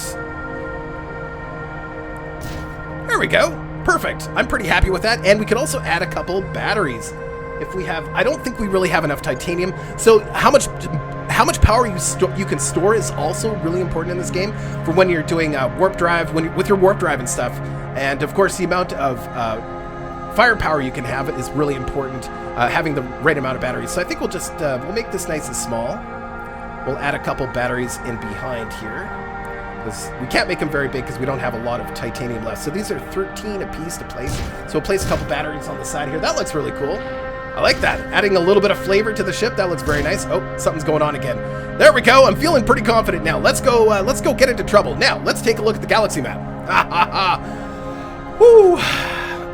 There we go. Perfect. I'm pretty happy with that. And we could also add a couple batteries. If we have, I don't think we really have enough titanium. So how much power you can store is also really important in this game for when you're doing warp drive, with your warp drive and stuff. And of course, the amount of firepower you can have is really important. Having the right amount of batteries. So I think we'll just we'll make this nice and small. We'll add a couple batteries in behind here. We can't make them very big because we don't have a lot of titanium left. So these are 13 a piece to place. So we'll place a couple batteries on the side here. That looks really cool. I like that. Adding a little bit of flavor to the ship. That looks very nice. Oh, something's going on again. There we go. I'm feeling pretty confident now. Let's go get into trouble. Now, let's take a look at the galaxy map. Ha ha ha. Woo.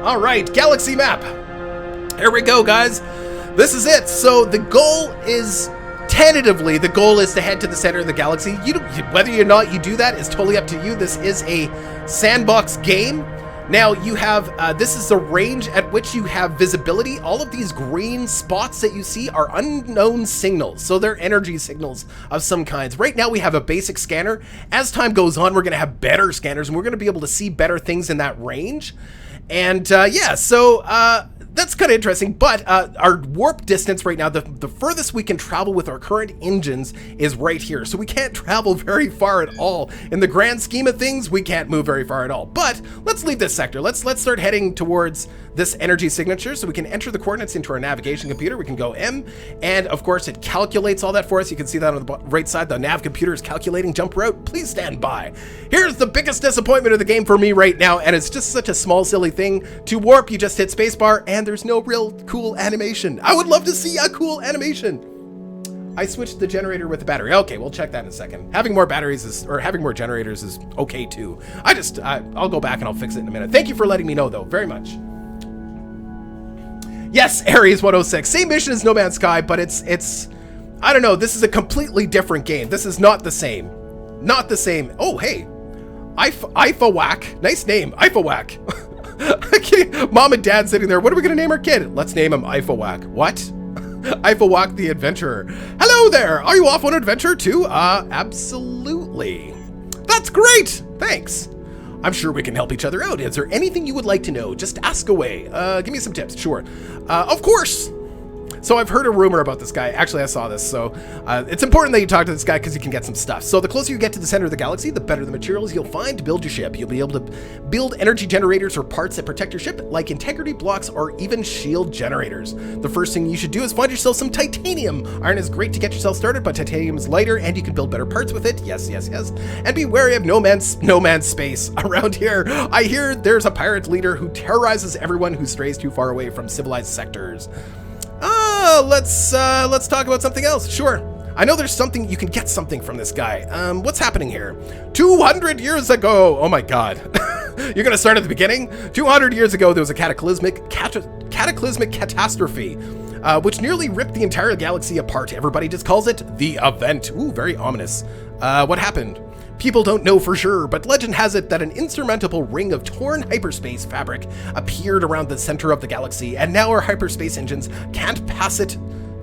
All right, galaxy map. Here we go, guys. This is it. So the goal is, tentatively, the goal is to head to the center of the galaxy. Whether or not you do that is totally up to you. This is a sandbox game. Now you have, this is the range at which you have visibility. All of these green spots that you see are unknown signals. So they're energy signals of some kinds. Right now we have a basic scanner. As time goes on, we're going to have better scanners and we're going to be able to see better things in that range. And yeah, so that's kind of interesting, but our warp distance right now, the furthest we can travel with our current engines is right here. So we can't travel very far at all. In the grand scheme of things, we can't move very far at all. But let's leave this sector. Let's start heading towards this energy signature so we can enter the coordinates into our navigation computer. We can go M, and of course it calculates all that for us. You can see that on the right side. The nav computer is calculating jump route. Please stand by. Here's the biggest disappointment of the game for me right now, and it's just such a small, silly thing. To warp, you just hit spacebar, and there's no real cool animation. I would love to see a cool animation. I switched the generator with the battery. Okay, we'll check that in a second. Having more batteries or having more generators is okay too. I'll go back and I'll fix it in a minute. Thank you for letting me know though, very much. Yes, Ares 106. Same mission as No Man's Sky, but it's I don't know, this is a completely different game. This is not the same. Not the same. Oh, hey. Ifawak. Nice name, Ifawak. Mom and Dad sitting there. What are we going to name our kid? Let's name him Ifawak. What? Ifawak the Adventurer. Hello there. Are you off on an adventure too? Absolutely. That's great. Thanks. I'm sure we can help each other out. Is there anything you would like to know? Just ask away. Give me some tips. Sure. Of course. So I've heard a rumor about this guy. Actually, I saw this. So it's important that you talk to this guy because you can get some stuff. So the closer you get to the center of the galaxy, the better the materials you'll find to build your ship. You'll be able to build energy generators or parts that protect your ship, like integrity blocks or even shield generators. The first thing you should do is find yourself some titanium. Iron is great to get yourself started, but titanium is lighter and you can build better parts with it. Yes, yes, yes. And be wary of no man's space around here. I hear there's a pirate leader who terrorizes everyone who strays too far away from civilized sectors. Let's talk about something else. Sure. I know there's something, you can get something from this guy. What's happening here? 200 years ago. Oh my God. You're going to start at the beginning? 200 years ago, there was a cataclysmic catastrophe, which nearly ripped the entire galaxy apart. Everybody just calls it the event. Ooh, very ominous. What happened? People don't know for sure, but legend has it that an insurmountable ring of torn hyperspace fabric appeared around the center of the galaxy, and now our hyperspace engines can't pass it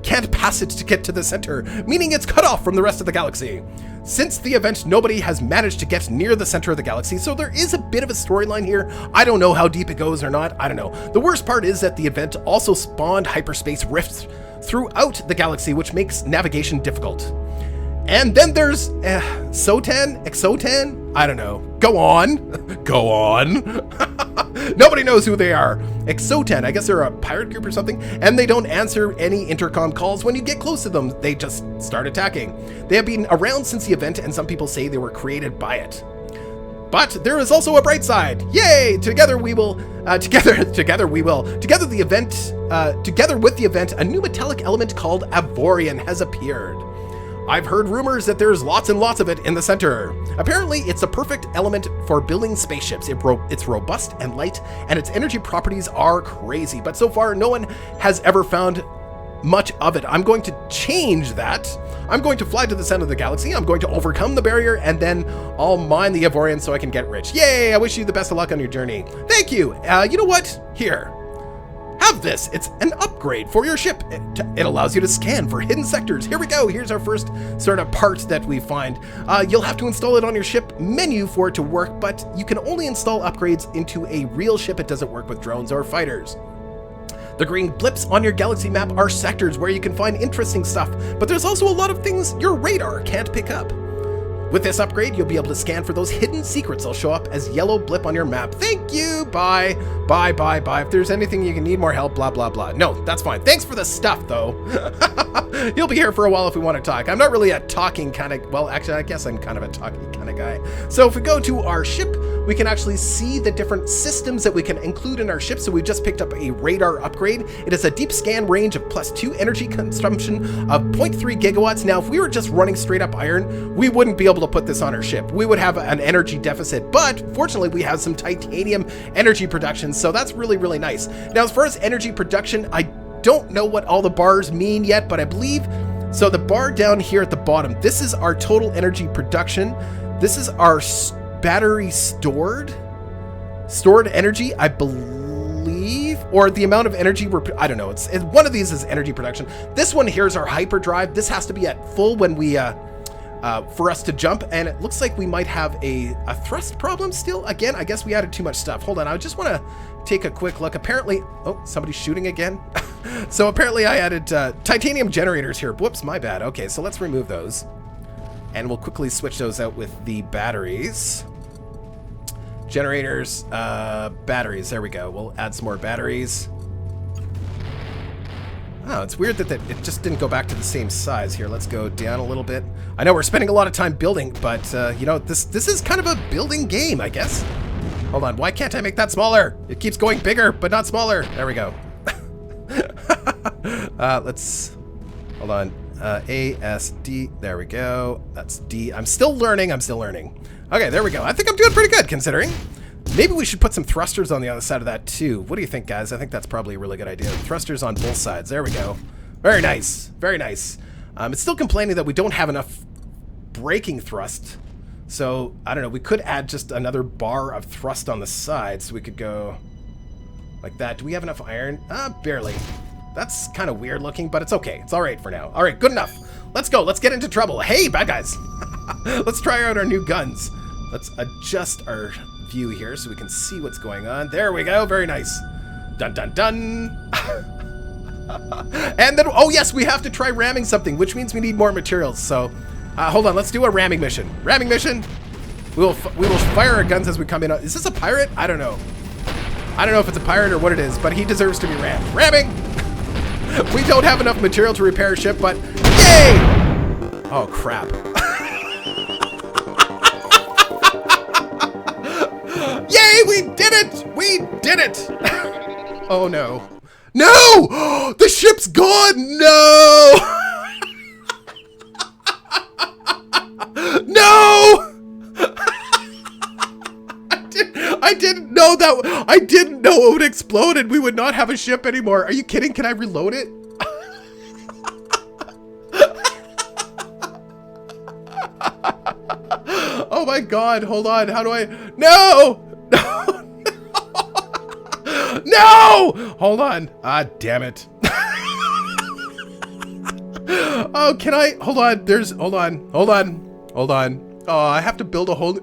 to get to the center, meaning it's cut off from the rest of the galaxy. Since the event, nobody has managed to get near the center of the galaxy, so there is a bit of a storyline here. I don't know how deep it goes or not, I don't know. The worst part is that the event also spawned hyperspace rifts throughout the galaxy, which makes navigation difficult. And then there's Xsotan? I don't know. Go on. Go on. Nobody knows who they are. Xsotan, I guess they're a pirate group or something, and they don't answer any intercom calls when you get close to them. They just start attacking. They have been around since the event, and some people say they were created by it. But there is also a bright side. Yay! Together with the event, a new metallic element called Avorion has appeared. I've heard rumors that there's lots and lots of it in the center. Apparently, it's a perfect element for building spaceships. It's robust and light, and its energy properties are crazy. But so far, no one has ever found much of it. I'm going to change that. I'm going to fly to the center of the galaxy. I'm going to overcome the barrier, and then I'll mine the Avorion so I can get rich. Yay! I wish you the best of luck on your journey. Thank you. You know what? Here. Have this. It's an upgrade for your ship. It allows you to scan for hidden sectors. Here we go. Here's our first sort of part that we find. You'll have to install it on your ship menu for it to work, but you can only install upgrades into a real ship. It doesn't work with drones or fighters. The green blips on your galaxy map are sectors where you can find interesting stuff, but there's also a lot of things your radar can't pick up. With this upgrade, you'll be able to scan for those hidden secrets. They'll show up as yellow blip on your map. Thank you. Bye. Bye, bye, bye. If there's anything you can need more help, blah, blah, blah. No, that's fine. Thanks for the stuff, though. You'll be here for a while if we want to talk. I'm not really a talking kind of... Well, actually, I guess I'm kind of a talking kind of guy. So if we go to our ship, we can actually see the different systems that we can include in our ship. So we just picked up a radar upgrade. It has a deep scan range of +2 energy consumption of 0.3 gigawatts. Now, if we were just running straight up iron, we wouldn't be able to put this on our ship. We would have an energy deficit, but fortunately we have some titanium energy production, so that's really, really nice. Now, as far as energy production, I don't know what all the bars mean yet, but I believe, so the bar down here at the bottom, this is our total energy production. This is our battery stored energy, I believe, or the amount of energy I don't know, it's one of these is energy production. This one here is our hyperdrive. This has to be at full when we for us to jump, and it looks like we might have a thrust problem still. Again, I guess we added too much stuff. Hold on, I just want to take a quick look. Apparently, oh, somebody's shooting again. So apparently I added titanium generators here. Whoops, my bad. Okay, so let's remove those, and we'll quickly switch those out with the batteries. Generators, batteries, there we go. We'll add some more batteries. Oh, it's weird that it just didn't go back to the same size. Here, let's go down a little bit. I know we're spending a lot of time building, but, you know, this is kind of a building game, I guess. Hold on, why can't I make that smaller? It keeps going bigger, but not smaller. There we go. Let's, hold on, A, S, D, there we go. That's D. I'm still learning. Okay, there we go. I think I'm doing pretty good, considering. Maybe we should put some thrusters on the other side of that too. What do you think, guys? I think that's probably a really good idea. Thrusters on both sides. There we go. Very nice. Very nice. It's still complaining that we don't have enough braking thrust. So, I don't know. We could add just another bar of thrust on the side so we could go like that. Do we have enough iron? Barely. That's kind of weird looking, but it's okay. It's all right for now. All right, good enough. Let's go. Let's get into trouble. Hey, bad guys. Let's try out our new guns. Let's adjust our view here so we can see what's going on. There we go. Very nice. Dun, dun, dun. And then, oh yes, we have to try ramming something, which means we need more materials. So, hold on. Let's do a ramming mission. Ramming mission. We will fire our guns as we come in. Is this a pirate? I don't know. I don't know if it's a pirate or what it is, but he deserves to be rammed. Ramming! We don't have enough material to repair a ship, but yay! Oh, crap. Yay, we did it! We did it! Oh, no. No! The ship's gone! No! No! I didn't know that. I didn't know it would explode and we would not have a ship anymore. Are you kidding? Can I reload it? Oh my God. Hold on. How do I? No! No! No! Hold on. Ah, damn it. Oh, can I? Hold on. Hold on. Hold on. Hold on. Oh, I have to build a whole.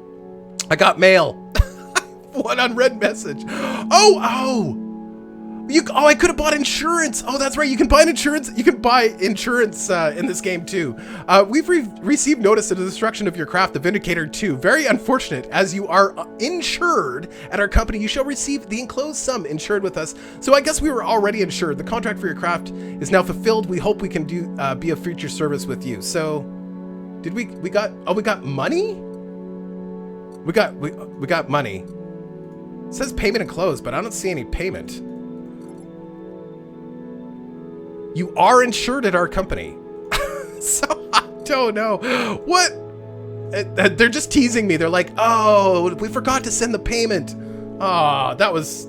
I got mail. One unread message. Oh, I could have bought insurance. Oh, that's right. You can buy insurance. You can buy insurance in this game too. We've received notice of the destruction of your craft, the Vindicator 2. Very unfortunate. As you are insured at our company, you shall receive the enclosed sum insured with us. So I guess we were already insured. The contract for your craft is now fulfilled. We hope we can be of future service with you. So, did we got money? We got money. It says payment enclosed, but I don't see any payment. You are insured at our company. So I don't know. What? They're just teasing me. They're like, oh, we forgot to send the payment. Oh, that was...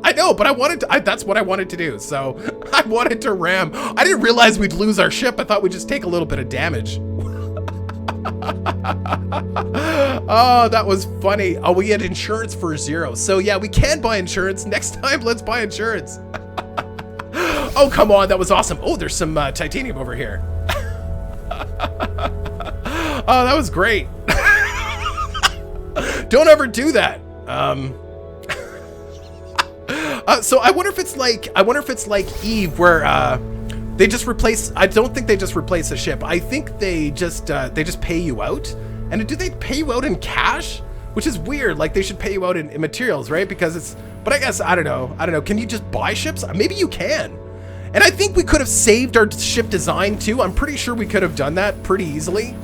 I know, but I wanted to... that's what I wanted to do. So I wanted to ram. I didn't realize we'd lose our ship. I thought we'd just take a little bit of damage. Oh, that was funny. Oh, we had insurance for 0. So yeah, we can buy insurance. Next time, let's buy insurance. Oh, come on. That was awesome. Oh, there's some titanium over here. Oh, that was great. Don't ever do that. So I wonder if it's like Eve where they just replace. I don't think they just replace a ship. I think they just pay you out. And do they pay you out in cash? Which is weird. Like they should pay you out in materials, right? Because it's. But I guess I don't know. Can you just buy ships? Maybe you can. And I think we could have saved our ship design too. I'm pretty sure we could have done that pretty easily.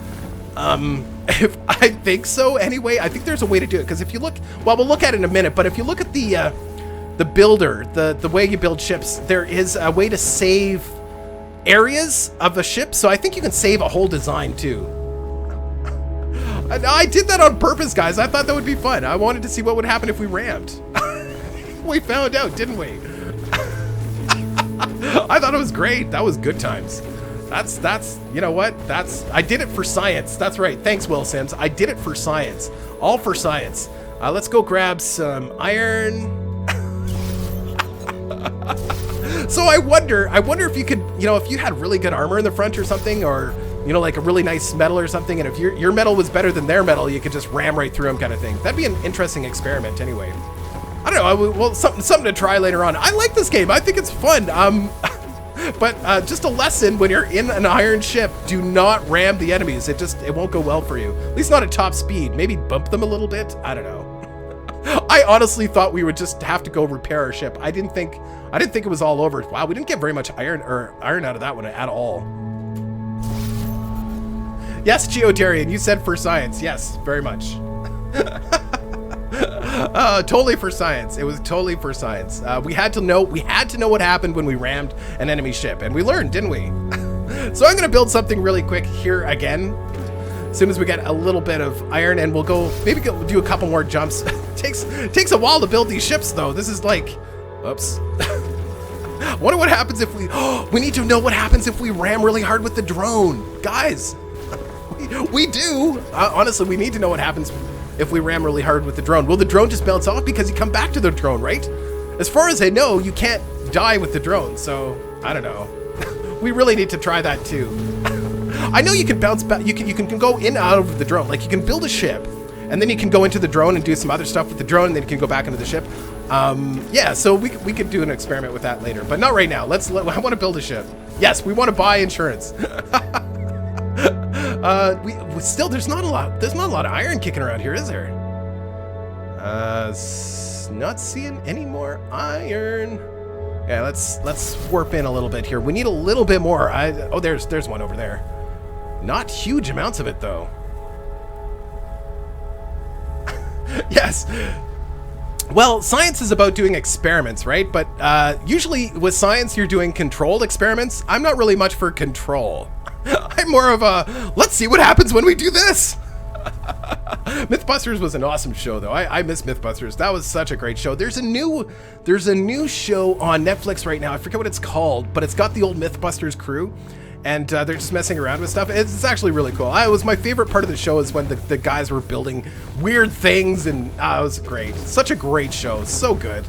If I think so. Anyway, I think there's a way to do it. Because if you look, well, we'll look at it in a minute. But if you look at the builder, the way you build ships, there is a way to save areas of the ship. So I think you can save a whole design too. I did that on purpose, guys. I thought that would be fun. I wanted to see what would happen if we rammed. We found out, didn't we? I thought it was great. That was good times. That's you know what? I did it for science. That's right. Thanks, Will Sims. I did it for science. All for science. Let's go grab some iron. So I wonder if you could, if you had really good armor in the front or something, or like a really nice metal or something, and if your metal was better than their metal, you could just ram right through them, kind of thing. That'd be an interesting experiment, anyway. I don't know. Well, something to try later on. I like this game. I think it's fun. But just a lesson: when you're in an iron ship, do not ram the enemies. It won't go well for you. At least not at top speed. Maybe bump them a little bit. I don't know. I honestly thought we would just have to go repair our ship. I didn't think it was all over. Wow, we didn't get very much iron out of that one at all. Yes, Geodarian, you said for science. Yes, very much. Totally for science. It was totally for science. We had to know what happened when we rammed an enemy ship, and we learned, didn't we? So I'm gonna build something really quick here again. as soon as we get a little bit of iron, and we'll go maybe do a couple more jumps. takes a while to build these ships, though. This is like, oops. Wonder what happens if we need to know what happens if we ram really hard with the drone, guys. We do. Honestly, we need to know what happens if we ram really hard with the drone. Will the drone just bounce off because you come back to the drone, right? As far as I know, you can't die with the drone, so I don't know. We really need to try that too. I know you can bounce back. You can go in and out of the drone. Like you can build a ship, and then you can go into the drone and do some other stuff with the drone, and then you can go back into the ship. Yeah, so we could do an experiment with that later, but not right now. I want to build a ship. Yes, we want to buy insurance. We still, there's not a lot of iron kicking around here, is there? Not seeing any more iron. Yeah, let's warp in a little bit here. We need a little bit more. Oh, there's one over there. Not huge amounts of it though. Yes. Well, science is about doing experiments, right? But usually with science, you're doing controlled experiments. I'm not really much for control. I'm more of a, let's see what happens when we do this. Mythbusters was an awesome show, though. I miss Mythbusters. That was such a great show. There's a new show on Netflix right now. I forget what it's called, but it's got the old Mythbusters crew, and they're just messing around with stuff. It's actually really cool. It was my favorite part of the show is when the guys were building weird things, and it was great. Such a great show. So good.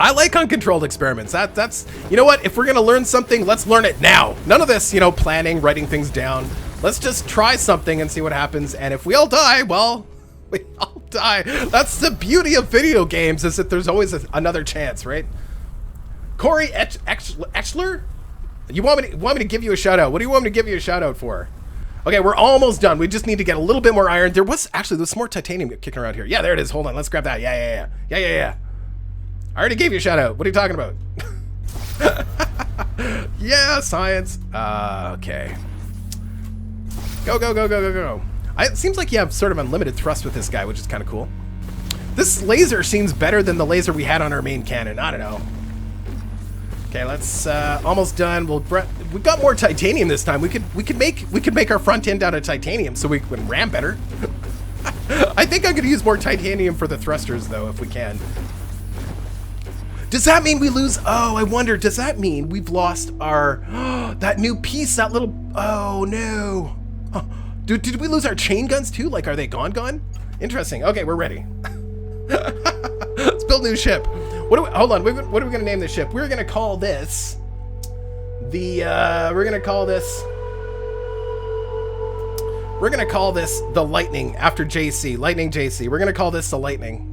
I like uncontrolled experiments. That's, you know what? If we're gonna learn something, let's learn it now. None of this, planning, writing things down. Let's just try something and see what happens. And if we all die, well, we all die. That's the beauty of video games, is that there's always another chance, right? Corey Etchler? You want me to give you a shout out? What do you want me to give you a shout out for? Okay, we're almost done. We just need to get a little bit more iron. There's some more titanium kicking around here. Yeah, there it is. Hold on, let's grab that. Yeah. I already gave you a shout out. What are you talking about? Yeah, science. Okay. Go. It seems like you have sort of unlimited thrust with this guy, which is kind of cool. This laser seems better than the laser we had on our main cannon. I don't know. Okay, let's almost done. We've got more titanium this time. We could make our front end out of titanium so we can ram better. I think I'm gonna use more titanium for the thrusters though, if we can. Does that mean we lose? Oh, I wonder, does that mean we've lost our, that new piece, that little, oh no. Oh, did we lose our chain guns too? Like, are they gone? Interesting. Okay, we're ready. Let's build a new ship. Hold on, what are we gonna name this ship? We're gonna call this the Lightning after JC, Lightning JC. We're gonna call this the Lightning.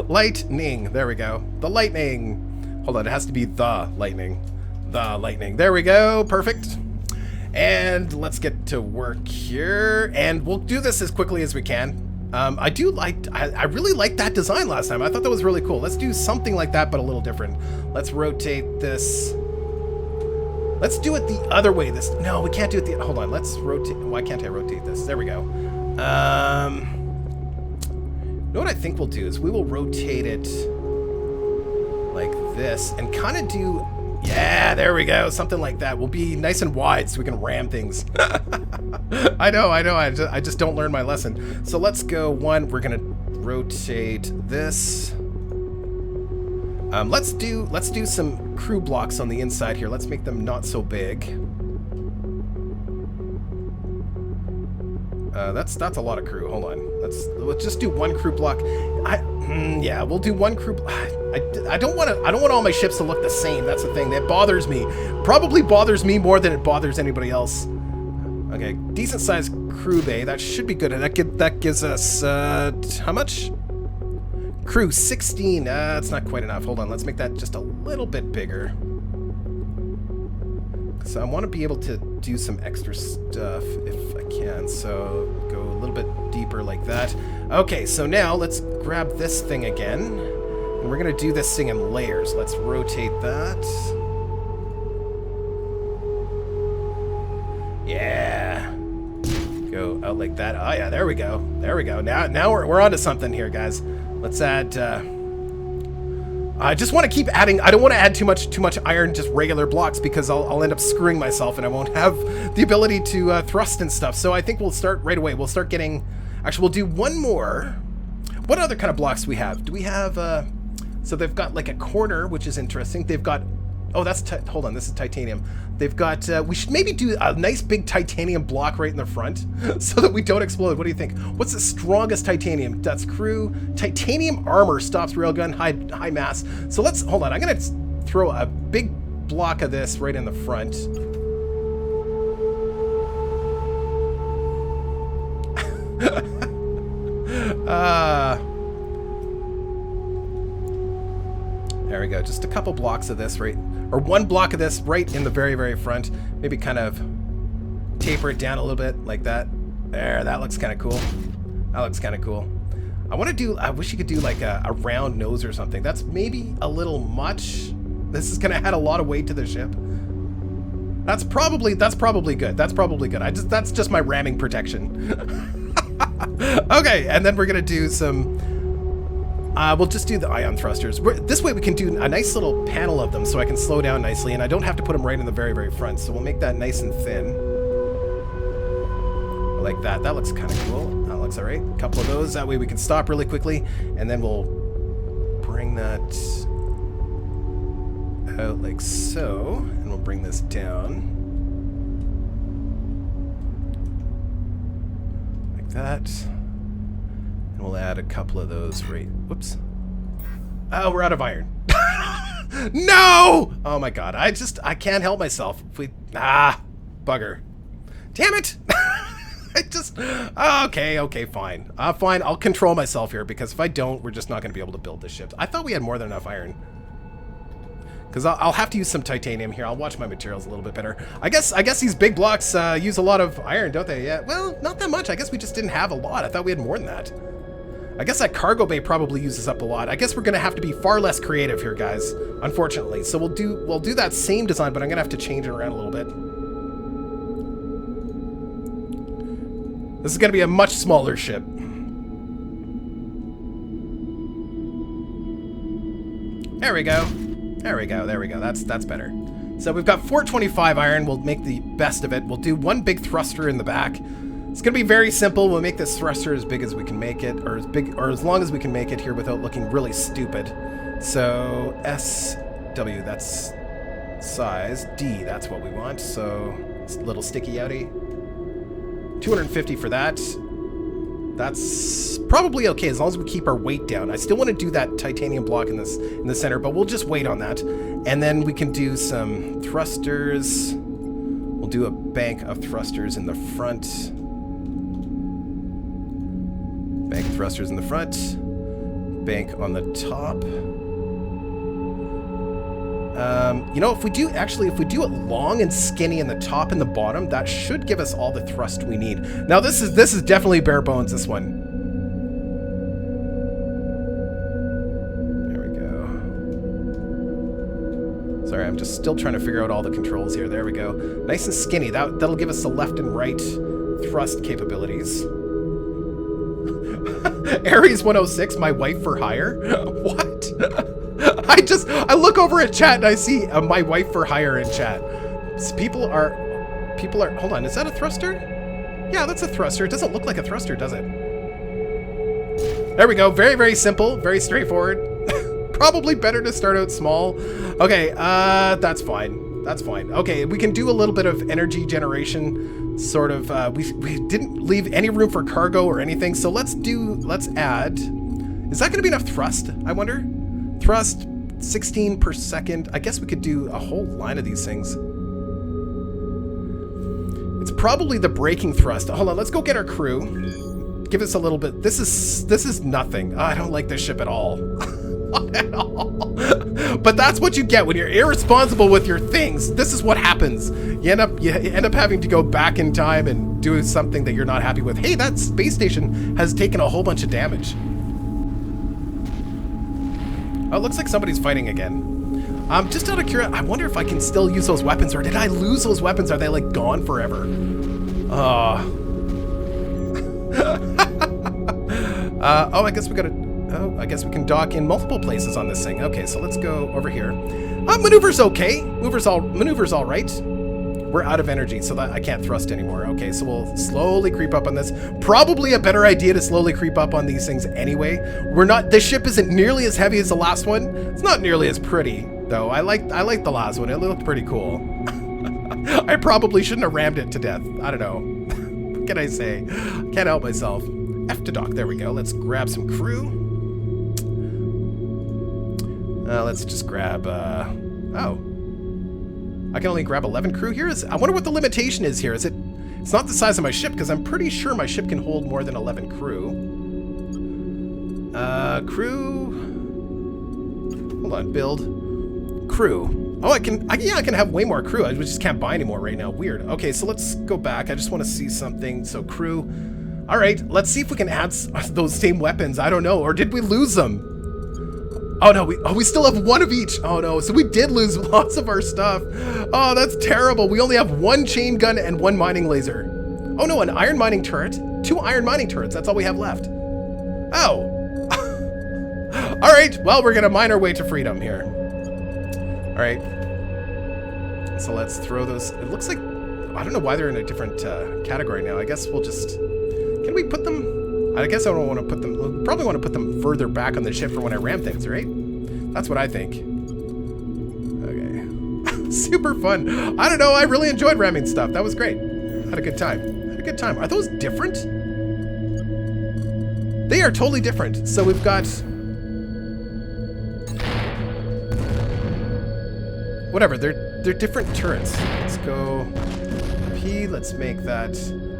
Lightning, there we go. The Lightning. Hold on, it has to be the Lightning. The Lightning. There we go, perfect. And let's get to work here, and we'll do this as quickly as we can. I really liked that design last time. I thought that was really cool. Let's do something like that, but a little different. Let's rotate this. Let's do it the other way. No, we can't do it hold on, let's rotate. Why can't I rotate this? There we go. You know what I think we'll do is we will rotate it like this and kind of do, yeah, there we go, something like that. We'll be nice and wide so we can ram things. I know, I just don't learn my lesson. So let's go one, we're gonna rotate this. Let's do some crew blocks on the inside here. Let's make them not so big. That's a lot of crew. Hold on. Let's just do one crew block. Yeah, we'll do one crew. I don't want all my ships to look the same. That's the thing that bothers me. Probably bothers me more than it bothers anybody else. Okay, decent sized crew bay. That should be good. And that gives us how much? Crew 16. That's not quite enough. Hold on. Let's make that just a little bit bigger. So I want to be able to do some extra stuff if I can. So go a little bit deeper like that. Okay, so now let's grab this thing again. And we're going to do this thing in layers. Let's rotate that. Yeah. Go out like that. Oh yeah, there we go. There we go. Now we're onto something here, guys. Let's add I just want to keep adding. I don't want to add too much iron, just regular blocks, because I'll end up screwing myself and I won't have the ability to thrust and stuff. So I think we'll start right away. We'll start getting. Actually, we'll do one more. What other kind of blocks do we have? Do we have? So they've got like a corner, which is interesting. They've got. Oh, that's hold on. This is titanium. They've got. We should maybe do a nice big titanium block right in the front, so that we don't explode. What do you think? What's the strongest titanium? That's crew. Titanium armor stops railgun high mass. So let's hold on. I'm gonna throw a big block of this right in the front. There we go. Just a couple blocks of this, right? Or one block of this right in the very, very front. Maybe kind of taper it down a little bit like that. There, that looks kind of cool. That looks kind of cool. I want to do, I wish you could do like a round nose or something. That's maybe a little much. This is going to add a lot of weight to the ship. That's probably good. That's probably good. That's just my ramming protection. Okay, and then we're going to do some... we'll just do the ion thrusters. This way we can do a nice little panel of them so I can slow down nicely, and I don't have to put them right in the very, very front. So we'll make that nice and thin. Like that. That looks kind of cool. That looks all right. A couple of those. That way we can stop really quickly, and then we'll bring that out like so, and we'll bring this down. Like that. And we'll add a couple of those right. Whoops. Oh, we're out of iron. No! Oh my god. I can't help myself. If we bugger. Damn it! Okay, fine. Fine, I'll control myself here, because if I don't, we're just not going to be able to build this ship. I thought we had more than enough iron. Because I'll have to use some titanium here. I'll watch my materials a little bit better. I guess these big blocks use a lot of iron, don't they? Yeah. Well, not that much. I guess we just didn't have a lot. I thought we had more than that. I guess that cargo bay probably uses up a lot. I guess we're gonna have to be far less creative here, guys, unfortunately. So we'll do that same design, but I'm gonna have to change it around a little bit. This is gonna be a much smaller ship. There we go. There we go. There we go. That's better. So we've got 425 iron. We'll make the best of it. We'll do one big thruster in the back. It's gonna be very simple. We'll make this thruster as big as we can make it, or as long as we can make it here without looking really stupid. So SW, that's size. D, that's what we want. So it's a little sticky outy. 250 for that. That's probably okay as long as we keep our weight down. I still want to do that titanium block in the center, but we'll just wait on that. And then we can do some thrusters. We'll do a bank of thrusters in the front. Bank of thrusters in the front. Bank on the top. You know, if we do it long and skinny in the top and the bottom, that should give us all the thrust we need. Now this is definitely bare bones, this one. There we go. Sorry, I'm just still trying to figure out all the controls here. There we go. Nice and skinny. That'll give us the left and right thrust capabilities. Aries 106, my wife for hire? What? I look over at chat and I see my wife for hire in chat. People are, hold on, is that a thruster? Yeah, that's a thruster. It doesn't look like a thruster, does it? There we go. Very, very simple. Very straightforward. Probably better to start out small. Okay, that's fine. That's fine. Okay, we can do a little bit of energy generation, sort of. We didn't leave any room for cargo or anything, so let's add. Is that going to be enough thrust, I wonder? Thrust, 16 per second. I guess we could do a whole line of these things. It's probably the braking thrust. Hold on, let's go get our crew. Give us a little bit. This is nothing. Oh, I don't like this ship at all. Not at all. But that's what you get when you're irresponsible with your things. This is what happens. You end up having to go back in time and do something that you're not happy with. Hey, that space station has taken a whole bunch of damage. Oh, it looks like somebody's fighting again. Just out of curiosity, I wonder if I can still use those weapons, or did I lose those weapons? Are they like gone forever? Oh, I guess we gotta. Oh, I guess we can dock in multiple places on this thing. Okay, so let's go over here. Maneuver's okay. Maneuver's all right. We're out of energy, so that I can't thrust anymore. Okay, so we'll slowly creep up on this. Probably a better idea to slowly creep up on these things anyway. This ship isn't nearly as heavy as the last one. It's not nearly as pretty, though. I like the last one. It looked pretty cool. I probably shouldn't have rammed it to death. I don't know. What can I say? Can't help myself. F to dock. There we go. Let's grab some crew. Let's just grab, oh. I can only grab 11 crew here? I wonder what the limitation is here. It's not the size of my ship, because I'm pretty sure my ship can hold more than 11 crew. Crew. Hold on, build. Crew. Oh, I can have way more crew. I just can't buy any more right now. Weird. Okay, so let's go back. I just want to see something. So crew. All right, let's see if we can add those same weapons. I don't know. Or did we lose them? Oh no, we still have one of each. Oh no, so we did lose lots of our stuff. Oh, that's terrible. We only have one chain gun and one mining laser. Oh no, an iron mining turret. 2 iron mining turrets, that's all we have left. Oh. All right, well, we're gonna mine our way to freedom here. All right. So let's throw those. It looks like, I don't know why they're in a different category now. I guess we'll just, can we put them? I guess I don't want to put them, we'll probably want to put them further back on the ship for when I ram things, right? That's what I think. Okay. Super fun. I don't know, I really enjoyed ramming stuff. That was great. Had a good time. Had a good time. Are those different? They are totally different. So we've got... whatever, they're different turrets. Let's go P, let's make that...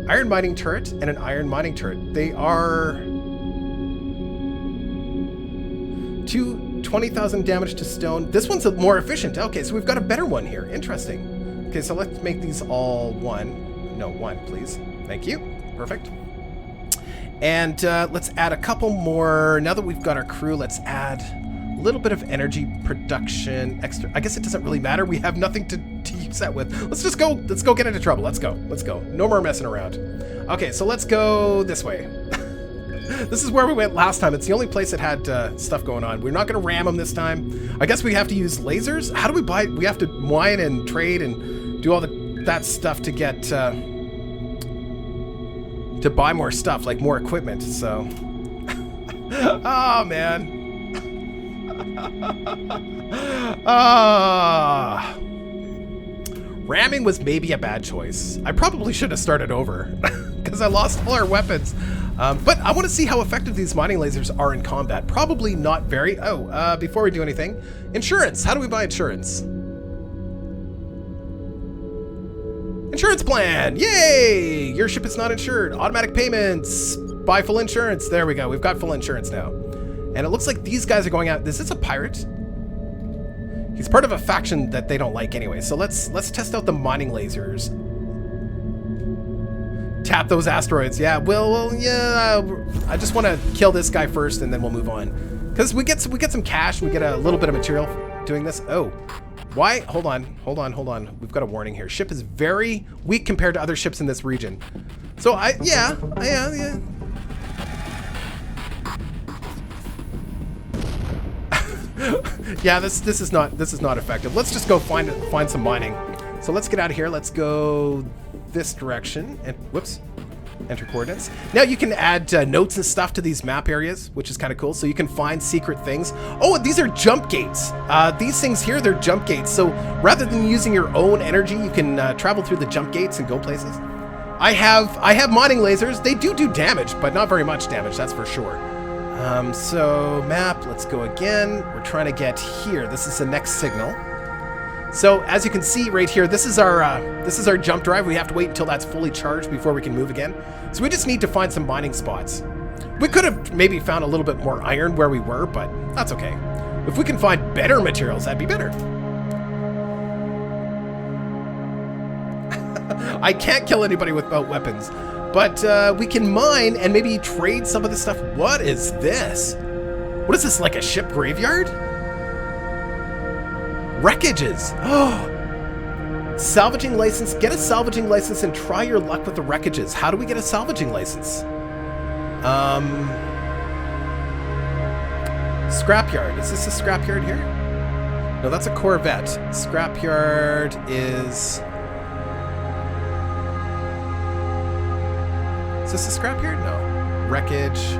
iron mining turret and an iron mining turret. They are 20,000 damage to stone. This one's more efficient. Okay, so we've got a better one here. Interesting. Okay, so let's make these all one. No, one, please. Thank you. Perfect. And let's add a couple more. Now that we've got our crew, let's add a little bit of energy production. Extra. I guess it doesn't really matter. We have nothing to use that with. Let's just go. Let's go get into trouble. Let's go. Let's go. No more messing around. Okay, so let's go this way. This is where we went last time. It's the only place that had stuff going on. We're not going to ram them this time. I guess we have to use lasers. How do we buy? We have to mine and trade and do all that stuff to get to buy more stuff, like more equipment. So, oh man. Ramming was maybe a bad choice. I probably should have started over because I lost all our weapons. But I want to see how effective these mining lasers are in combat. Probably not very. Oh, before we do anything, insurance. How do we buy insurance? Insurance plan. Yay! Your ship is not insured. Automatic payments. Buy full insurance. There we go. We've got full insurance now. And it looks like these guys are going out. Is this a pirate? He's part of a faction that they don't like anyway. So let's test out the mining lasers. Tap those asteroids. Yeah, well, yeah. I just want to kill this guy first, and then we'll move on. Because we get some cash. We get a little bit of material doing this. Oh, why? Hold on. We've got a warning here. Ship is very weak compared to other ships in this region. So yeah. Yeah, this is not effective. Let's just go find some mining. So let's get out of here. Let's go this direction. And whoops, enter coordinates. Now you can add notes and stuff to these map areas, which is kind of cool. So you can find secret things. Oh, these are jump gates. These things here, they're jump gates. So rather than using your own energy, you can travel through the jump gates and go places. I have mining lasers. They do damage, but not very much damage. That's for sure. So map, let's go again. We're trying to get here. This is the next signal. So as you can see right here, this is our jump drive. We have to wait until that's fully charged before we can move again. So we just need to find some mining spots. We could have maybe found a little bit more iron where we were, but that's okay. If we can find better materials, that'd be better. I can't kill anybody without weapons. But we can mine and maybe trade some of the stuff. What is this? What is this, like a ship graveyard? Wreckages. Oh, salvaging license. Get a salvaging license and try your luck with the wreckages. How do we get a salvaging license? Scrapyard. Is this a scrapyard here? No, that's a Corvette. Scrapyard is... Is this a scrapyard? No. Wreckage.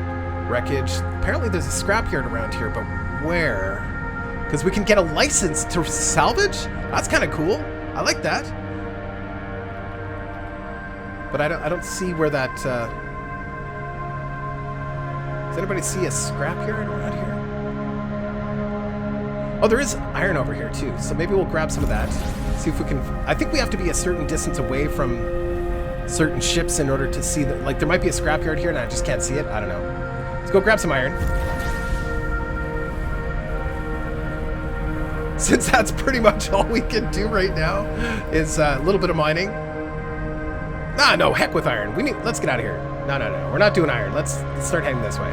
Wreckage. Apparently there's a scrapyard around here, but where? Because we can get a license to salvage? That's kind of cool. I like that. But I don't see where that... Does anybody see a scrapyard around here? Oh, there is iron over here too, so maybe we'll grab some of that. See if we can... I think we have to be a certain distance away from certain ships in order to see that. Like, there might be a scrapyard here and I just can't see it. I don't know. Let's go grab some iron. Since that's pretty much all we can do right now is a little bit of mining. Ah, no, heck with iron. Let's get out of here. No. We're not doing iron. Let's start heading this way.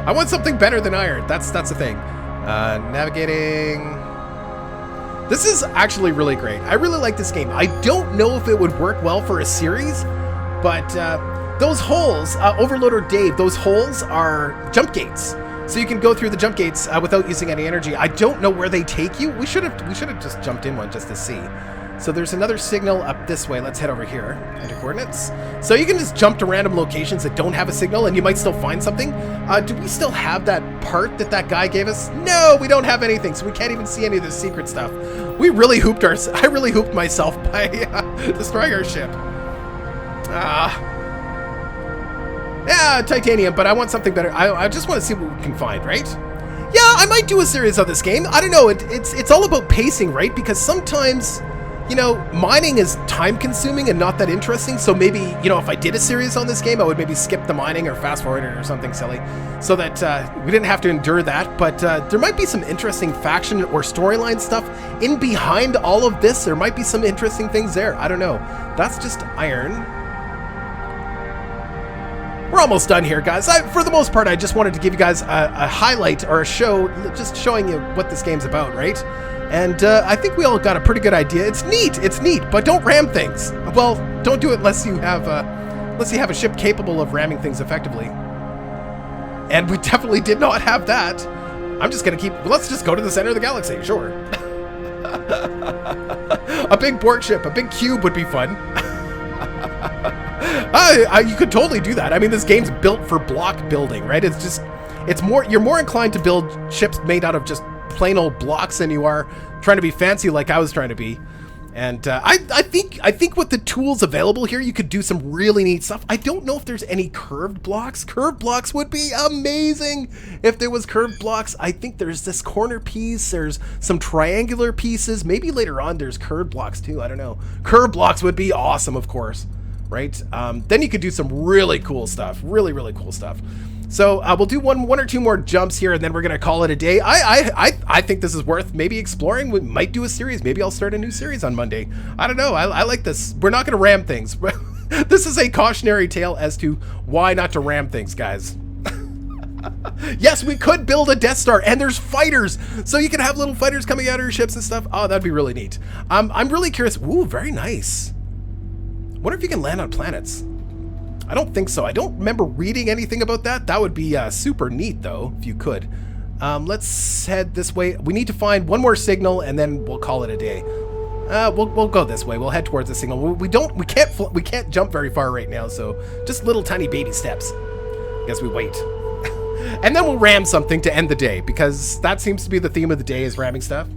I want something better than iron. That's the thing. Navigating. This is actually really great. I really like this game. I don't know if it would work well for a series, but those holes, Overloader Dave, those holes are jump gates. So you can go through the jump gates without using any energy. I don't know where they take you. We should have just jumped in one just to see. So there's another signal up this way. Let's head over here. Enter coordinates. So you can just jump to random locations that don't have a signal and you might still find something. Do we still have that part that guy gave us? No, we don't have anything. So we can't even see any of the secret stuff. I really hooped myself by destroying our ship. Yeah, titanium, but I want something better. I just want to see what we can find, right? Yeah, I might do a series of this game. I don't know. It's all about pacing, right? Because sometimes... You know, mining is time consuming and not that interesting, so maybe, you know, if I did a series on this game, I would maybe skip the mining or fast forward it or something silly, so that we didn't have to endure that. But there might be some interesting faction or storyline stuff in behind all of this. There might be some interesting things there. I don't know. That's just iron. We're almost done here, guys. For the most part, I just wanted to give you guys a highlight or a show, just showing you what this game's about, right? And I think we all got a pretty good idea. It's neat, but don't ram things. Well, don't do it unless you have a ship capable of ramming things effectively. And we definitely did not have that. I'm just gonna let's just go to the center of the galaxy, sure. A big Borg ship, a big cube would be fun. You could totally do that. I mean, this game's built for block building, right? You're more inclined to build ships made out of just plain old blocks than you are trying to be fancy like I was trying to be. And I think with the tools available here, you could do some really neat stuff. I don't know if there's any curved blocks. Curved blocks would be amazing if there was curved blocks. I think there's this corner piece. There's some triangular pieces. Maybe later on there's curved blocks too. I don't know. Curved blocks would be awesome, of course, right? Then you could do some really cool stuff. Really, really cool stuff. So we'll do one or two more jumps here, and then we're gonna call it a day. I think this is worth maybe exploring. We might do a series. Maybe I'll start a new series on Monday. I don't know. I like this. We're not gonna ram things. This is a cautionary tale as to why not to ram things, guys. Yes, we could build a Death Star, and there's fighters, so you can have little fighters coming out of your ships and stuff. Oh, that'd be really neat. I'm really curious. Ooh, very nice. Wonder if you can land on planets. I don't think so. I don't remember reading anything about that. That would be super neat, though, if you could. Let's head this way. We need to find one more signal, and then we'll call it a day. We'll go this way. We'll head towards the signal. We can't jump very far right now, so just little tiny baby steps. I guess we wait. And then we'll ram something to end the day, because that seems to be the theme of the day, is ramming stuff.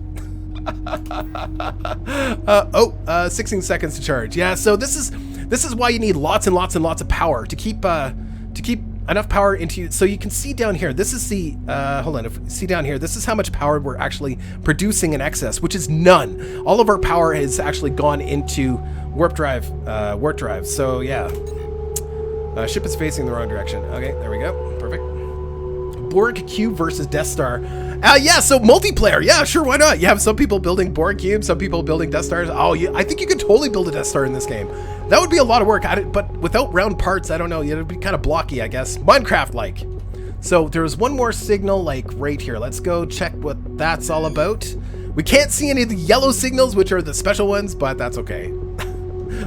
16 seconds to charge. Yeah, so this is why you need lots and lots and lots of power to keep enough power into you. So you can see down here, this is the hold on, see down here, this is how much power we're actually producing in excess, which is none. All of our power has actually gone into warp drive. So yeah, ship is facing the wrong direction. Okay, there we go. Perfect. Borg cube versus Death Star. Yeah, so multiplayer. Yeah, sure, why not? You have some people building Borg cubes, some people building Death Stars. Oh, yeah, I think you could totally build a Death Star in this game. That would be a lot of work, but without round parts, I don't know. It'd be kind of blocky, I guess. Minecraft-like. So there's one more signal, like right here. Let's go check what that's all about. We can't see any of the yellow signals, which are the special ones, but that's okay.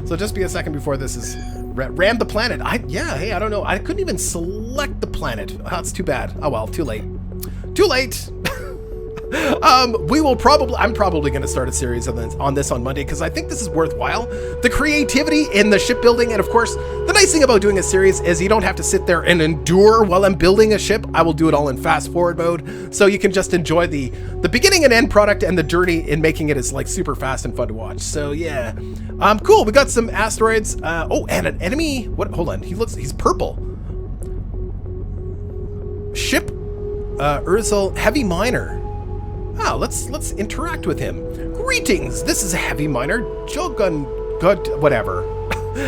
So just be a second before this is Ram the planet. Yeah, hey, I don't know. I couldn't even select the planet. Oh, that's too bad. Oh well, too late. Too late. I'm probably going to start a series on this on Monday because I think this is worthwhile. The creativity in the shipbuilding, and of course, the nice thing about doing a series is you don't have to sit there and endure while I'm building a ship. I will do it all in fast forward mode, so you can just enjoy the beginning and end product and the journey in making it is like super fast and fun to watch. So yeah, cool. We got some asteroids. Oh, and an enemy. What? Hold on. He's purple. Ship, Urzel Heavy Miner. Oh, let's interact with him. Greetings, this is a heavy miner, Jogun, good, whatever.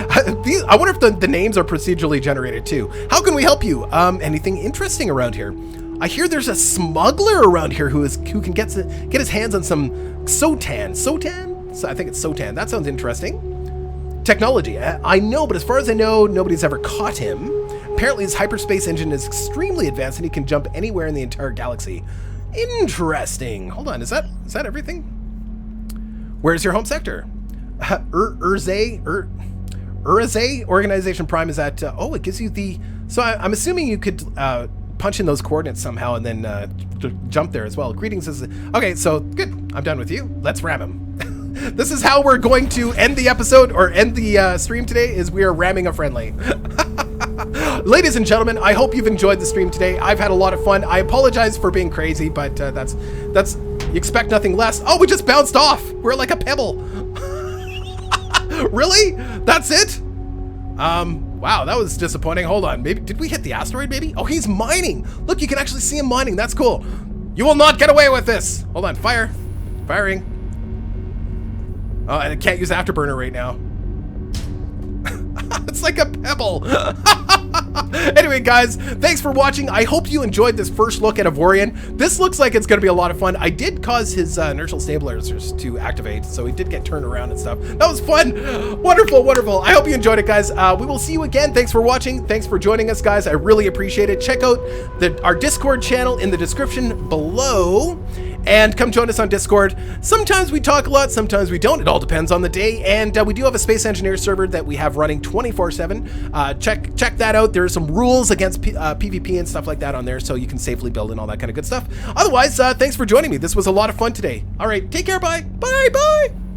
I wonder if the names are procedurally generated too. How can we help you? Anything interesting around here? I hear there's a smuggler around here who can get his hands on some Xsotan. Xsotan? So I think it's Xsotan. That sounds interesting. Technology, I know, but as far as I know, nobody's ever caught him. Apparently his hyperspace engine is extremely advanced and he can jump anywhere in the entire galaxy. Interesting. Hold on, is that everything? Where's your home sector? Urze Organization Prime is at, oh, it gives you the, so I'm assuming you could punch in those coordinates somehow and then jump there as well. Greetings is, okay, so good, I'm done with you. Let's ram him. This is how we're going to end the episode or end the stream today, is we are ramming a friendly. Ladies and gentlemen, I hope you've enjoyed the stream today. I've had a lot of fun. I apologize for being crazy, but that's you expect nothing less. Oh, we just bounced off. We're like a pebble. Really? That's it? Wow, that was disappointing. Hold on. Maybe did we hit the asteroid? Maybe. Oh, he's mining. Look, you can actually see him mining. That's cool. You will not get away with this. Hold on. Firing. Oh, and I can't use afterburner right now. It's like a pebble. Anyway, guys, thanks for watching. I hope you enjoyed this first look at Avorion. This looks like it's going to be a lot of fun. I did cause his inertial stabilizers to activate, so he did get turned around and stuff. That was fun. Wonderful, wonderful. I hope you enjoyed it, guys. We will see you again. Thanks for watching. Thanks for joining us, guys. I really appreciate it. Check out our Discord channel in the description below. And come join us on Discord. Sometimes we talk a lot, sometimes we don't. It all depends on the day. And we do have a Space Engineer server that we have running 24/7. Check that out. There are some rules against PvP and stuff like that on there, so you can safely build and all that kind of good stuff. Otherwise, thanks for joining me. This was a lot of fun today. All right, take care. Bye. Bye. Bye.